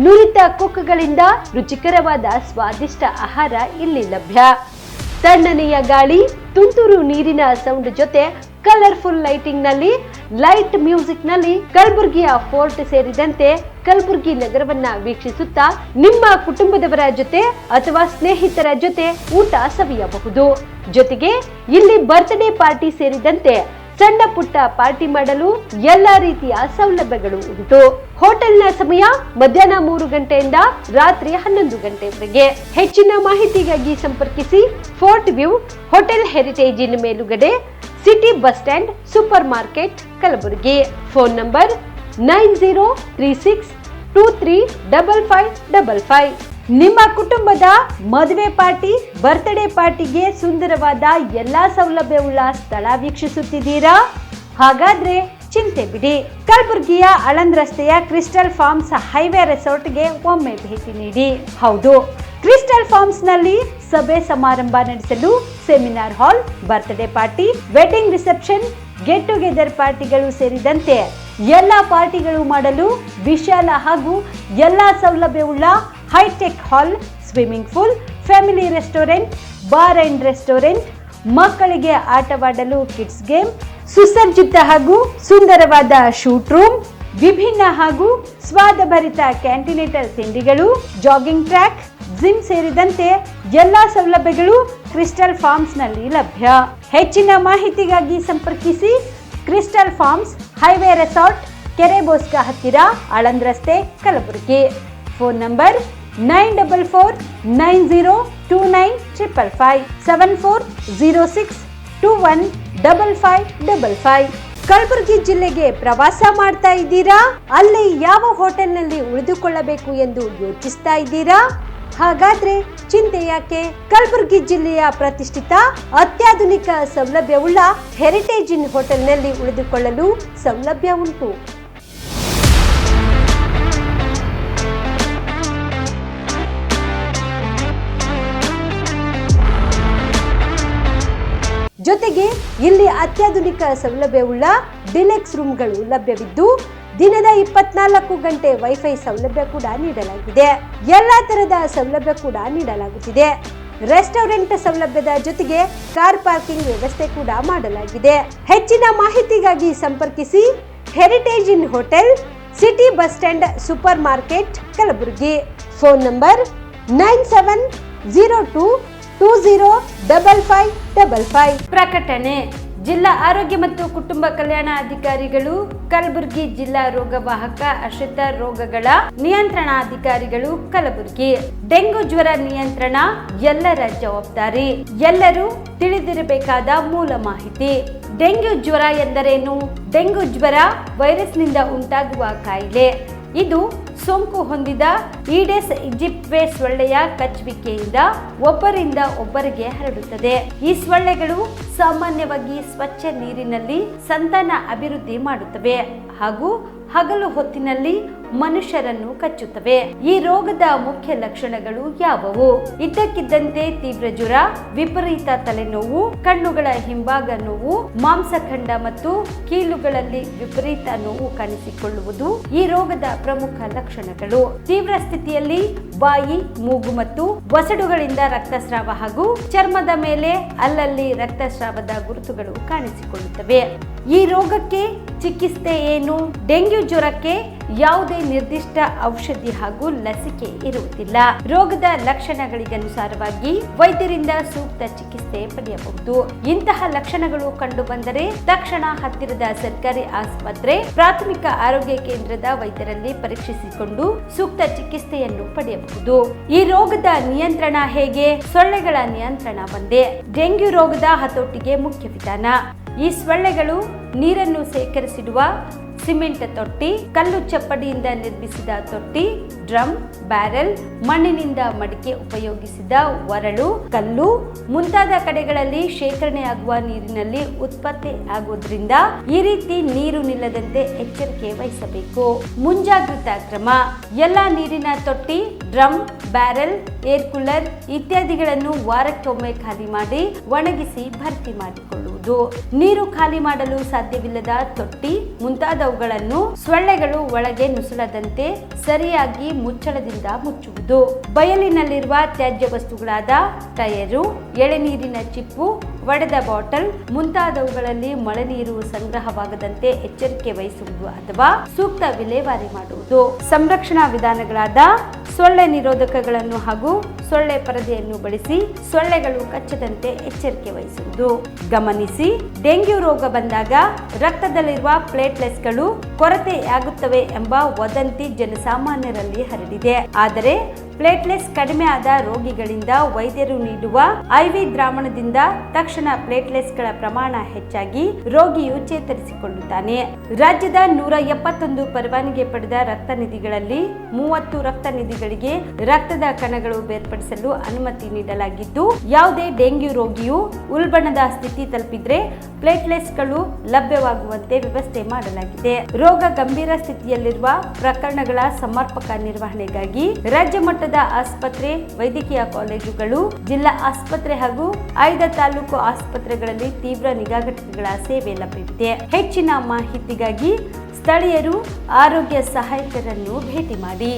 ನುರಿತ ಕುಕ್ಗಳಿಂದ ರುಚಿಕರವಾದ ಸ್ವಾದಿಷ್ಟ ಆಹಾರ ಇಲ್ಲಿ ಲಭ್ಯ. ತಣ್ಣನೆಯ ಗಾಳಿ, ತುಂತುರು ನೀರಿನ ಸೌಂಡ್ ಜೊತೆ ಕಲರ್ಫುಲ್ ಲೈಟಿಂಗ್ ನಲ್ಲಿ, ಲೈಟ್ ಮ್ಯೂಸಿಕ್ ನಲ್ಲಿ ಕಲಬುರಗಿಯ ಫೋರ್ಟ್ ಸೇರಿದಂತೆ ಕಲಬುರಗಿ ನಗರವನ್ನ ವೀಕ್ಷಿಸುತ್ತಾ ನಿಮ್ಮ ಕುಟುಂಬದವರ ಜೊತೆ ಅಥವಾ ಸ್ನೇಹಿತರ ಜೊತೆ ಊಟ ಸವಿಯಬಹುದು. ಜೊತೆಗೆ ಇಲ್ಲಿ ಬರ್ತ್ಡೇ ಪಾರ್ಟಿ ಸೇರಿದಂತೆ ಸಣ್ಣ ಪುಟ್ಟ ಪಾರ್ಟಿ ಮಾಡಲು ಎಲ್ಲಾ ರೀತಿಯ ಸೌಲಭ್ಯಗಳು ಉಂಟು. ಹೋಟೆಲ್ನ ಸಮಯ ಮಧ್ಯಾಹ್ನ 3 ಗಂಟೆಯಿಂದ ರಾತ್ರಿ 11 ಗಂಟೆವರೆಗೆ. ಹೆಚ್ಚಿನ ಮಾಹಿತಿಗಾಗಿ ಸಂಪರ್ಕಿಸಿ ಫೋರ್ಟ್ ವ್ಯೂ ಹೋಟೆಲ್, ಹೆರಿಟೇಜ್ ಇನ್ ಮೇಲುಗಡೆ, city bus stand, super market, Kalaburagi. Phone number 9036235555. ನಿಮ್ಮ ಕುಟುಂಬದ ಮದುವೆ ಪಾರ್ಟಿ, ಬರ್ತ್ಡೇ ಪಾರ್ಟಿಗೆ ಸುಂದರವಾದ ಎಲ್ಲಾ ಸೌಲಭ್ಯವುಳ್ಳ ಸ್ಥಳ ವೀಕ್ಷಿಸುತ್ತಿದ್ದೀರಾ? ಹಾಗಾದ್ರೆ ಚಿಂತೆ ಬಿಡಿ. ಕಲಬುರಗಿಯ ಆಳಂದ್ ರಸ್ತೆಯ ಕ್ರಿಸ್ಟಲ್ ಫಾರ್ಮ್ಸ್ ಹೈವೇ ರೆಸಾರ್ಟ್ಗೆ ಒಮ್ಮೆ ಭೇಟಿ ನೀಡಿ. ಹೌದು, ಕ್ರಿಸ್ಟಲ್ ಫಾರ್ಮ್ಸ್ ನಲ್ಲಿ ಸಭೆ ಸಮಾರಂಭ ನಡೆಸಲು seminar hall, birthday party, wedding reception, get together ಪಾರ್ಟಿಗಳು ಸೇರಿದಂತೆ ಎಲ್ಲ ಪಾರ್ಟಿಗಳು ಮಾಡಲು ವಿಶಾಲ ಹಾಗೂ ಎಲ್ಲ ಸೌಲಭ್ಯವುಳ್ಳ hi tech hall, swimming pool, family restaurant, bar and restaurant, ಮಕ್ಕಳಿಗೆ ಆಟವಾಡಲು ಕಿಡ್ಸ್ ಗೇಮ್, ಸುಸಜ್ಜಿತ ಹಾಗೂ ಸುಂದರವಾದ ಶೂಟ್ ರೂಮ್, ವಿಭಿನ್ನ ಹಾಗೂ ಸ್ವಾದಭರಿತ ಕ್ಯಾಂಟಿನೇಟರ್ ತಿಂಡಿಗಳು, ಜಾಗಿಂಗ್ ಟ್ರ್ಯಾಕ್, ಜಿಮ್ ಸೇರಿದಂತೆ ಎಲ್ಲ ಸೌಲಭ್ಯಗಳು ಕ್ರಿಸ್ಟಲ್ ಫಾರ್ಮ್ಸ್ ನಲ್ಲಿ ಲಭ್ಯ. ಹೆಚ್ಚಿನ ಮಾಹಿತಿಗಾಗಿ ಸಂಪರ್ಕಿಸಿ ಕ್ರಿಸ್ಟಲ್ ಫಾರ್ಮ್ಸ್ ಹೈವೇ ರೆಸಾರ್ಟ್, ಕೆರೆಬೋಸ್ಕ ಹತ್ತಿರ, ಆಳಂದ್ ರಸ್ತೆ, ಕಲಬುರಗಿ. Phone number 9490295555 7406215555. ಕಲಬುರಗಿ ಜಿಲ್ಲೆಗೆ ಪ್ರವಾಸ ಮಾಡ್ತಾ ಇದ್ದೀರಾ? ಅಲ್ಲಿ ಯಾವ ಹೋಟೆಲ್ನಲ್ಲಿ ಉಳಿದುಕೊಳ್ಳಬೇಕು ಎಂದು ಯೋಚಿಸ್ತಾ ಇದ್ದೀರಾ? ಹಾಗಾದ್ರೆ ಚಿಂತೆ ಯಾಕೆ? ಕಲಬುರಗಿ ಜಿಲ್ಲೆಯ ಪ್ರತಿಷ್ಠಿತ ಅತ್ಯಾಧುನಿಕ ಸೌಲಭ್ಯವುಳ್ಳ ಹೆರಿಟೇಜ್ ಇನ್ ಹೋಟೆಲ್ನಲ್ಲಿ ಉಳಿದುಕೊಳ್ಳಲು ಸೌಲಭ್ಯ ಉಂಟು. ಜೊತೆಗೆ ಇಲ್ಲಿ ಅತ್ಯಾಧುನಿಕ ಸೌಲಭ್ಯವುಳ್ಳ ಡಿಲೆಕ್ಸ್ ರೂಮ್ಗಳು ಲಭ್ಯವಿದ್ದು ದಿನದ 24 ಗಂಟೆ ವೈಫೈ ಸೌಲಭ್ಯ ಕೂಡ ನೀಡಲಾಗಿದೆ. ಎಲ್ಲಾ ತರಹದ ಸೌಲಭ್ಯ ಕೂಡ ನೀಡಲಾಗುತ್ತಿದೆ. ರೆಸ್ಟೋರೆಂಟ್ ಸೌಲಭ್ಯದ ಜೊತೆಗೆ ಕಾರ್ ಪಾರ್ಕಿಂಗ್ ವ್ಯವಸ್ಥೆ ಕೂಡ ಮಾಡಲಾಗಿದೆ. ಹೆಚ್ಚಿನ ಮಾಹಿತಿಗಾಗಿ ಸಂಪರ್ಕಿಸಿ heritage inn hotel, city bus stand, super market, Kalaburagi. Phone number 9702205555. ಪ್ರಕಟಣೆ: ಜಿಲ್ಲಾ ಆರೋಗ್ಯ ಮತ್ತು ಕುಟುಂಬ ಕಲ್ಯಾಣ ಅಧಿಕಾರಿಗಳು, ಕಲಬುರಗಿ ಜಿಲ್ಲಾ ರೋಗವಾಹಕ ಆಶ್ರಿತ ರೋಗಗಳ ನಿಯಂತ್ರಣಾಧಿಕಾರಿಗಳು, ಕಲಬುರಗಿ. ಡೆಂಗು ಜ್ವರ ನಿಯಂತ್ರಣ ಎಲ್ಲರ ಜವಾಬ್ದಾರಿ. ಎಲ್ಲರೂ ತಿಳಿದಿರಬೇಕಾದ ಮೂಲ ಮಾಹಿತಿ. ಡೆಂಗ್ಯೂ ಜ್ವರ ಎಂದರೇನು? ಡೆಂಗು ಜ್ವರ ವೈರಸ್ನಿಂದ ಉಂಟಾಗುವ ಕಾಯಿಲೆ. ಇದು ಸೋಂಕು ಹೊಂದಿದ ಈಡೆಸ್ ಈಜಿಪ್ಟ್ವೆ ಸೊಳ್ಳೆಯ ಕಚ್ಚುವಿಕೆಯಿಂದ ಒಬ್ಬರಿಂದ ಒಬ್ಬರಿಗೆ ಹರಡುತ್ತದೆ. ಈ ಸೊಳ್ಳೆಗಳು ಸಾಮಾನ್ಯವಾಗಿ ಸ್ವಚ್ಛ ನೀರಿನಲ್ಲಿ ಸಂತಾನ ಅಭಿವೃದ್ಧಿ ಮಾಡುತ್ತವೆ ಹಾಗೂ ಹಗಲು ಹೊತ್ತಿನಲ್ಲಿ ಮನುಷ್ಯರನ್ನು ಕಚ್ಚುತ್ತವೆ. ಈ ರೋಗದ ಮುಖ್ಯ ಲಕ್ಷಣಗಳು ಯಾವುವು? ಇದ್ದಕ್ಕಿದ್ದಂತೆ ತೀವ್ರ ಜ್ವರ, ವಿಪರೀತ ತಲೆನೋವು, ಕಣ್ಣುಗಳ ಹಿಂಭಾಗ ನೋವು, ಮಾಂಸಖಂಡ ಮತ್ತು ಕೀಲುಗಳಲ್ಲಿ ವಿಪರೀತ ನೋವು ಕಾಣಿಸಿಕೊಳ್ಳುವುದು ಈ ರೋಗದ ಪ್ರಮುಖ ಲಕ್ಷಣಗಳು. ತೀವ್ರ ಸ್ಥಿತಿಯಲ್ಲಿ ಬಾಯಿ, ಮೂಗು ಮತ್ತು ವಸಡುಗಳಿಂದ ರಕ್ತಸ್ರಾವ ಹಾಗೂ ಚರ್ಮದ ಮೇಲೆ ಅಲ್ಲಲ್ಲಿ ರಕ್ತಸ್ರಾವದ ಗುರುತುಗಳು ಕಾಣಿಸಿಕೊಳ್ಳುತ್ತವೆ. ಈ ರೋಗಕ್ಕೆ ಚಿಕಿತ್ಸೆ ಏನು? ಡೆಂಗ್ಯೂ ಜ್ವರಕ್ಕೆ ಯಾವುದೇ ನಿರ್ದಿಷ್ಟ ಔಷಧಿ ಹಾಗೂ ಲಸಿಕೆ ಇರುವುದಿಲ್ಲ. ರೋಗದ ಲಕ್ಷಣಗಳಿಗನುಸಾರವಾಗಿ ವೈದ್ಯರಿಂದ ಸೂಕ್ತ ಚಿಕಿತ್ಸೆ ಪಡೆಯಬಹುದು. ಇಂತಹ ಲಕ್ಷಣಗಳು ಕಂಡು ಬಂದರೆ ತಕ್ಷಣ ಹತ್ತಿರದ ಸರ್ಕಾರಿ ಆಸ್ಪತ್ರೆ, ಪ್ರಾಥಮಿಕ ಆರೋಗ್ಯ ಕೇಂದ್ರದ ವೈದ್ಯರಲ್ಲಿ ಪರೀಕ್ಷಿಸಿಕೊಂಡು ಸೂಕ್ತ ಚಿಕಿತ್ಸೆಯನ್ನು ಪಡೆಯಬಹುದು. ಈ ರೋಗದ ನಿಯಂತ್ರಣ ಹೇಗೆ? ಸೊಳ್ಳೆಗಳ ನಿಯಂತ್ರಣ ಒಂದೇ. ಡೆಂಗ್ಯೂ ರೋಗದ ಹತೋಟಿಗೆ ಮುಖ್ಯ ವಿಧಾನ: ಈ ಸೊಳ್ಳೆಗಳು ನೀರನ್ನು ಸೇಕರಿಸಿಡುವ ಸಿಮೆಂಟ್ ತೊಟ್ಟಿ, ಕಲ್ಲು ಚಪ್ಪಡಿಯಿಂದ ನಿರ್ಮಿಸಿದ ತೊಟ್ಟಿ, ಡ್ರಮ್, ಬ್ಯಾರೆಲ್, ಮಣ್ಣಿನಿಂದ ಮಡಿಕೆ ಉಪಯೋಗಿಸಿದ ಒರಳು, ಕಲ್ಲು ಮುಂತಾದ ಕಡೆಗಳಲ್ಲಿ ಶೇಖರಣೆಯಾಗುವ ನೀರಿನಲ್ಲಿ ಉತ್ಪತ್ತಿ ಆಗುವುದರಿಂದ ಈ ರೀತಿ ನೀರು ನಿಲ್ಲದಂತೆ ಎಚ್ಚರಿಕೆ ವಹಿಸಬೇಕು. ಮುಂಜಾಗ್ರತಾ ಕ್ರಮ: ಎಲ್ಲ ನೀರಿನ ತೊಟ್ಟಿ, ಡ್ರಮ್, ಬ್ಯಾರೆಲ್, ಏರ್ ಕೂಲರ್ ಇತ್ಯಾದಿಗಳನ್ನು ವಾರಕ್ಕೊಮ್ಮೆ ಖಾಲಿ ಮಾಡಿ ಒಣಗಿಸಿ ಭರ್ತಿ ಮಾಡಿಕೊಳ್ಳುವುದು. ನೀರು ಖಾಲಿ ಮಾಡಲು ಸಾಧ್ಯವಿಲ್ಲದ ತೊಟ್ಟಿ ಮುಂತಾದವುಗಳನ್ನು ಸೊಳ್ಳೆಗಳು ಒಳಗೆ ನುಸುಳದಂತೆ ಸರಿಯಾಗಿ ಮುಚ್ಚಳದಿಂದ ಮುಚ್ಚುವುದು. ಬಯಲಿನಲ್ಲಿರುವ ತ್ಯಾಜ್ಯ ವಸ್ತುಗಳಾದ ಟಯರು, ಎಳೆನೀರಿನ ಚಿಪ್ಪು, ಒಡೆದ ಬಾಟಲ್ ಮುಂತಾದವುಗಳಲ್ಲಿ ಮಳೆ ನೀರು ಸಂಗ್ರಹವಾಗದಂತೆ ಎಚ್ಚರಿಕೆ ವಹಿಸುವುದು ಅಥವಾ ಸೂಕ್ತ ವಿಲೇವಾರಿ ಮಾಡುವುದು. ಸಂರಕ್ಷಣಾ ವಿಧಾನಗಳಾದ ಸೊಳ್ಳೆ ನಿರೋಧಕಗಳನ್ನು ಹಾಗೂ ಸೊಳ್ಳೆ ಪರದೆಯನ್ನು ಬಳಸಿ ಸೊಳ್ಳೆಗಳು ಕಚ್ಚದಂತೆ ಎಚ್ಚರಿಕೆ ವಹಿಸುವುದು. ಗಮನಿಸಿ, ಡೆಂಗ್ಯೂ ರೋಗ ಬಂದಾಗ ರಕ್ತದಲ್ಲಿರುವ ಪ್ಲೇಟ್ಲೆಟ್ಸ್ಗಳು ಕೊರತೆಯಾಗುತ್ತವೆ ಎಂಬ ವದಂತಿ ಜನಸಾಮಾನ್ಯರಲ್ಲಿ ಹರಡಿದೆ. ಆದರೆ ಪ್ಲೇಟ್ಲೆಟ್ಸ್ ಕಡಿಮೆ ಆದ ರೋಗಿಗಳಿಂದ ವೈದ್ಯರು ನೀಡುವ ಐವಿ ದ್ರಾವಣದಿಂದ ತಕ್ಷಣ ಪ್ಲೇಟ್ಲೆಟ್ಸ್ಗಳ ಪ್ರಮಾಣ ಹೆಚ್ಚಾಗಿ ರೋಗಿಯು ಚೇತರಿಸಿಕೊಳ್ಳುತ್ತಾನೆ. ರಾಜ್ಯದ 171 ಪರವಾನಗಿ ಪಡೆದ ರಕ್ತನಿಧಿಗಳಲ್ಲಿ 30 ರಕ್ತನಿಧಿಗಳಿಗೆ ರಕ್ತದ ಕಣಗಳು ಬೇರ್ಪಡಿಸಲು ಅನುಮತಿ ನೀಡಲಾಗಿದ್ದು, ಯಾವುದೇ ಡೆಂಗ್ಯೂ ರೋಗಿಯು ಉಲ್ಬಣದ ಸ್ಥಿತಿ ತಲುಪಿದ್ರೆ ಪ್ಲೇಟ್ಲೆಟ್ಸ್ಗಳು ಲಭ್ಯವಾಗುವಂತೆ ವ್ಯವಸ್ಥೆ ಮಾಡಲಾಗಿದೆ. ರೋಗ ಗಂಭೀರ ಸ್ಥಿತಿಯಲ್ಲಿರುವ ಪ್ರಕರಣಗಳ ಸಮರ್ಪಕ ನಿರ್ವಹಣೆಗಾಗಿ ರಾಜ್ಯ ಮಟ್ಟದ ಆಸ್ಪತ್ರೆ, ವೈದ್ಯಕೀಯ ಕಾಲೇಜುಗಳು, ಜಿಲ್ಲಾ ಆಸ್ಪತ್ರೆ ಹಾಗೂ ಆಯ್ದ ತಾಲೂಕು ಆಸ್ಪತ್ರೆಗಳಲ್ಲಿ ತೀವ್ರ ನಿಗಾ ಘಟಕಗಳ ಸೇವೆ ಲಭ್ಯವಿದೆ. ಹೆಚ್ಚಿನ ಮಾಹಿತಿಗಾಗಿ ಸ್ಥಳೀಯರು ಆರೋಗ್ಯ ಸಹಾಯಕರನ್ನು ಭೇಟಿ ಮಾಡಿ.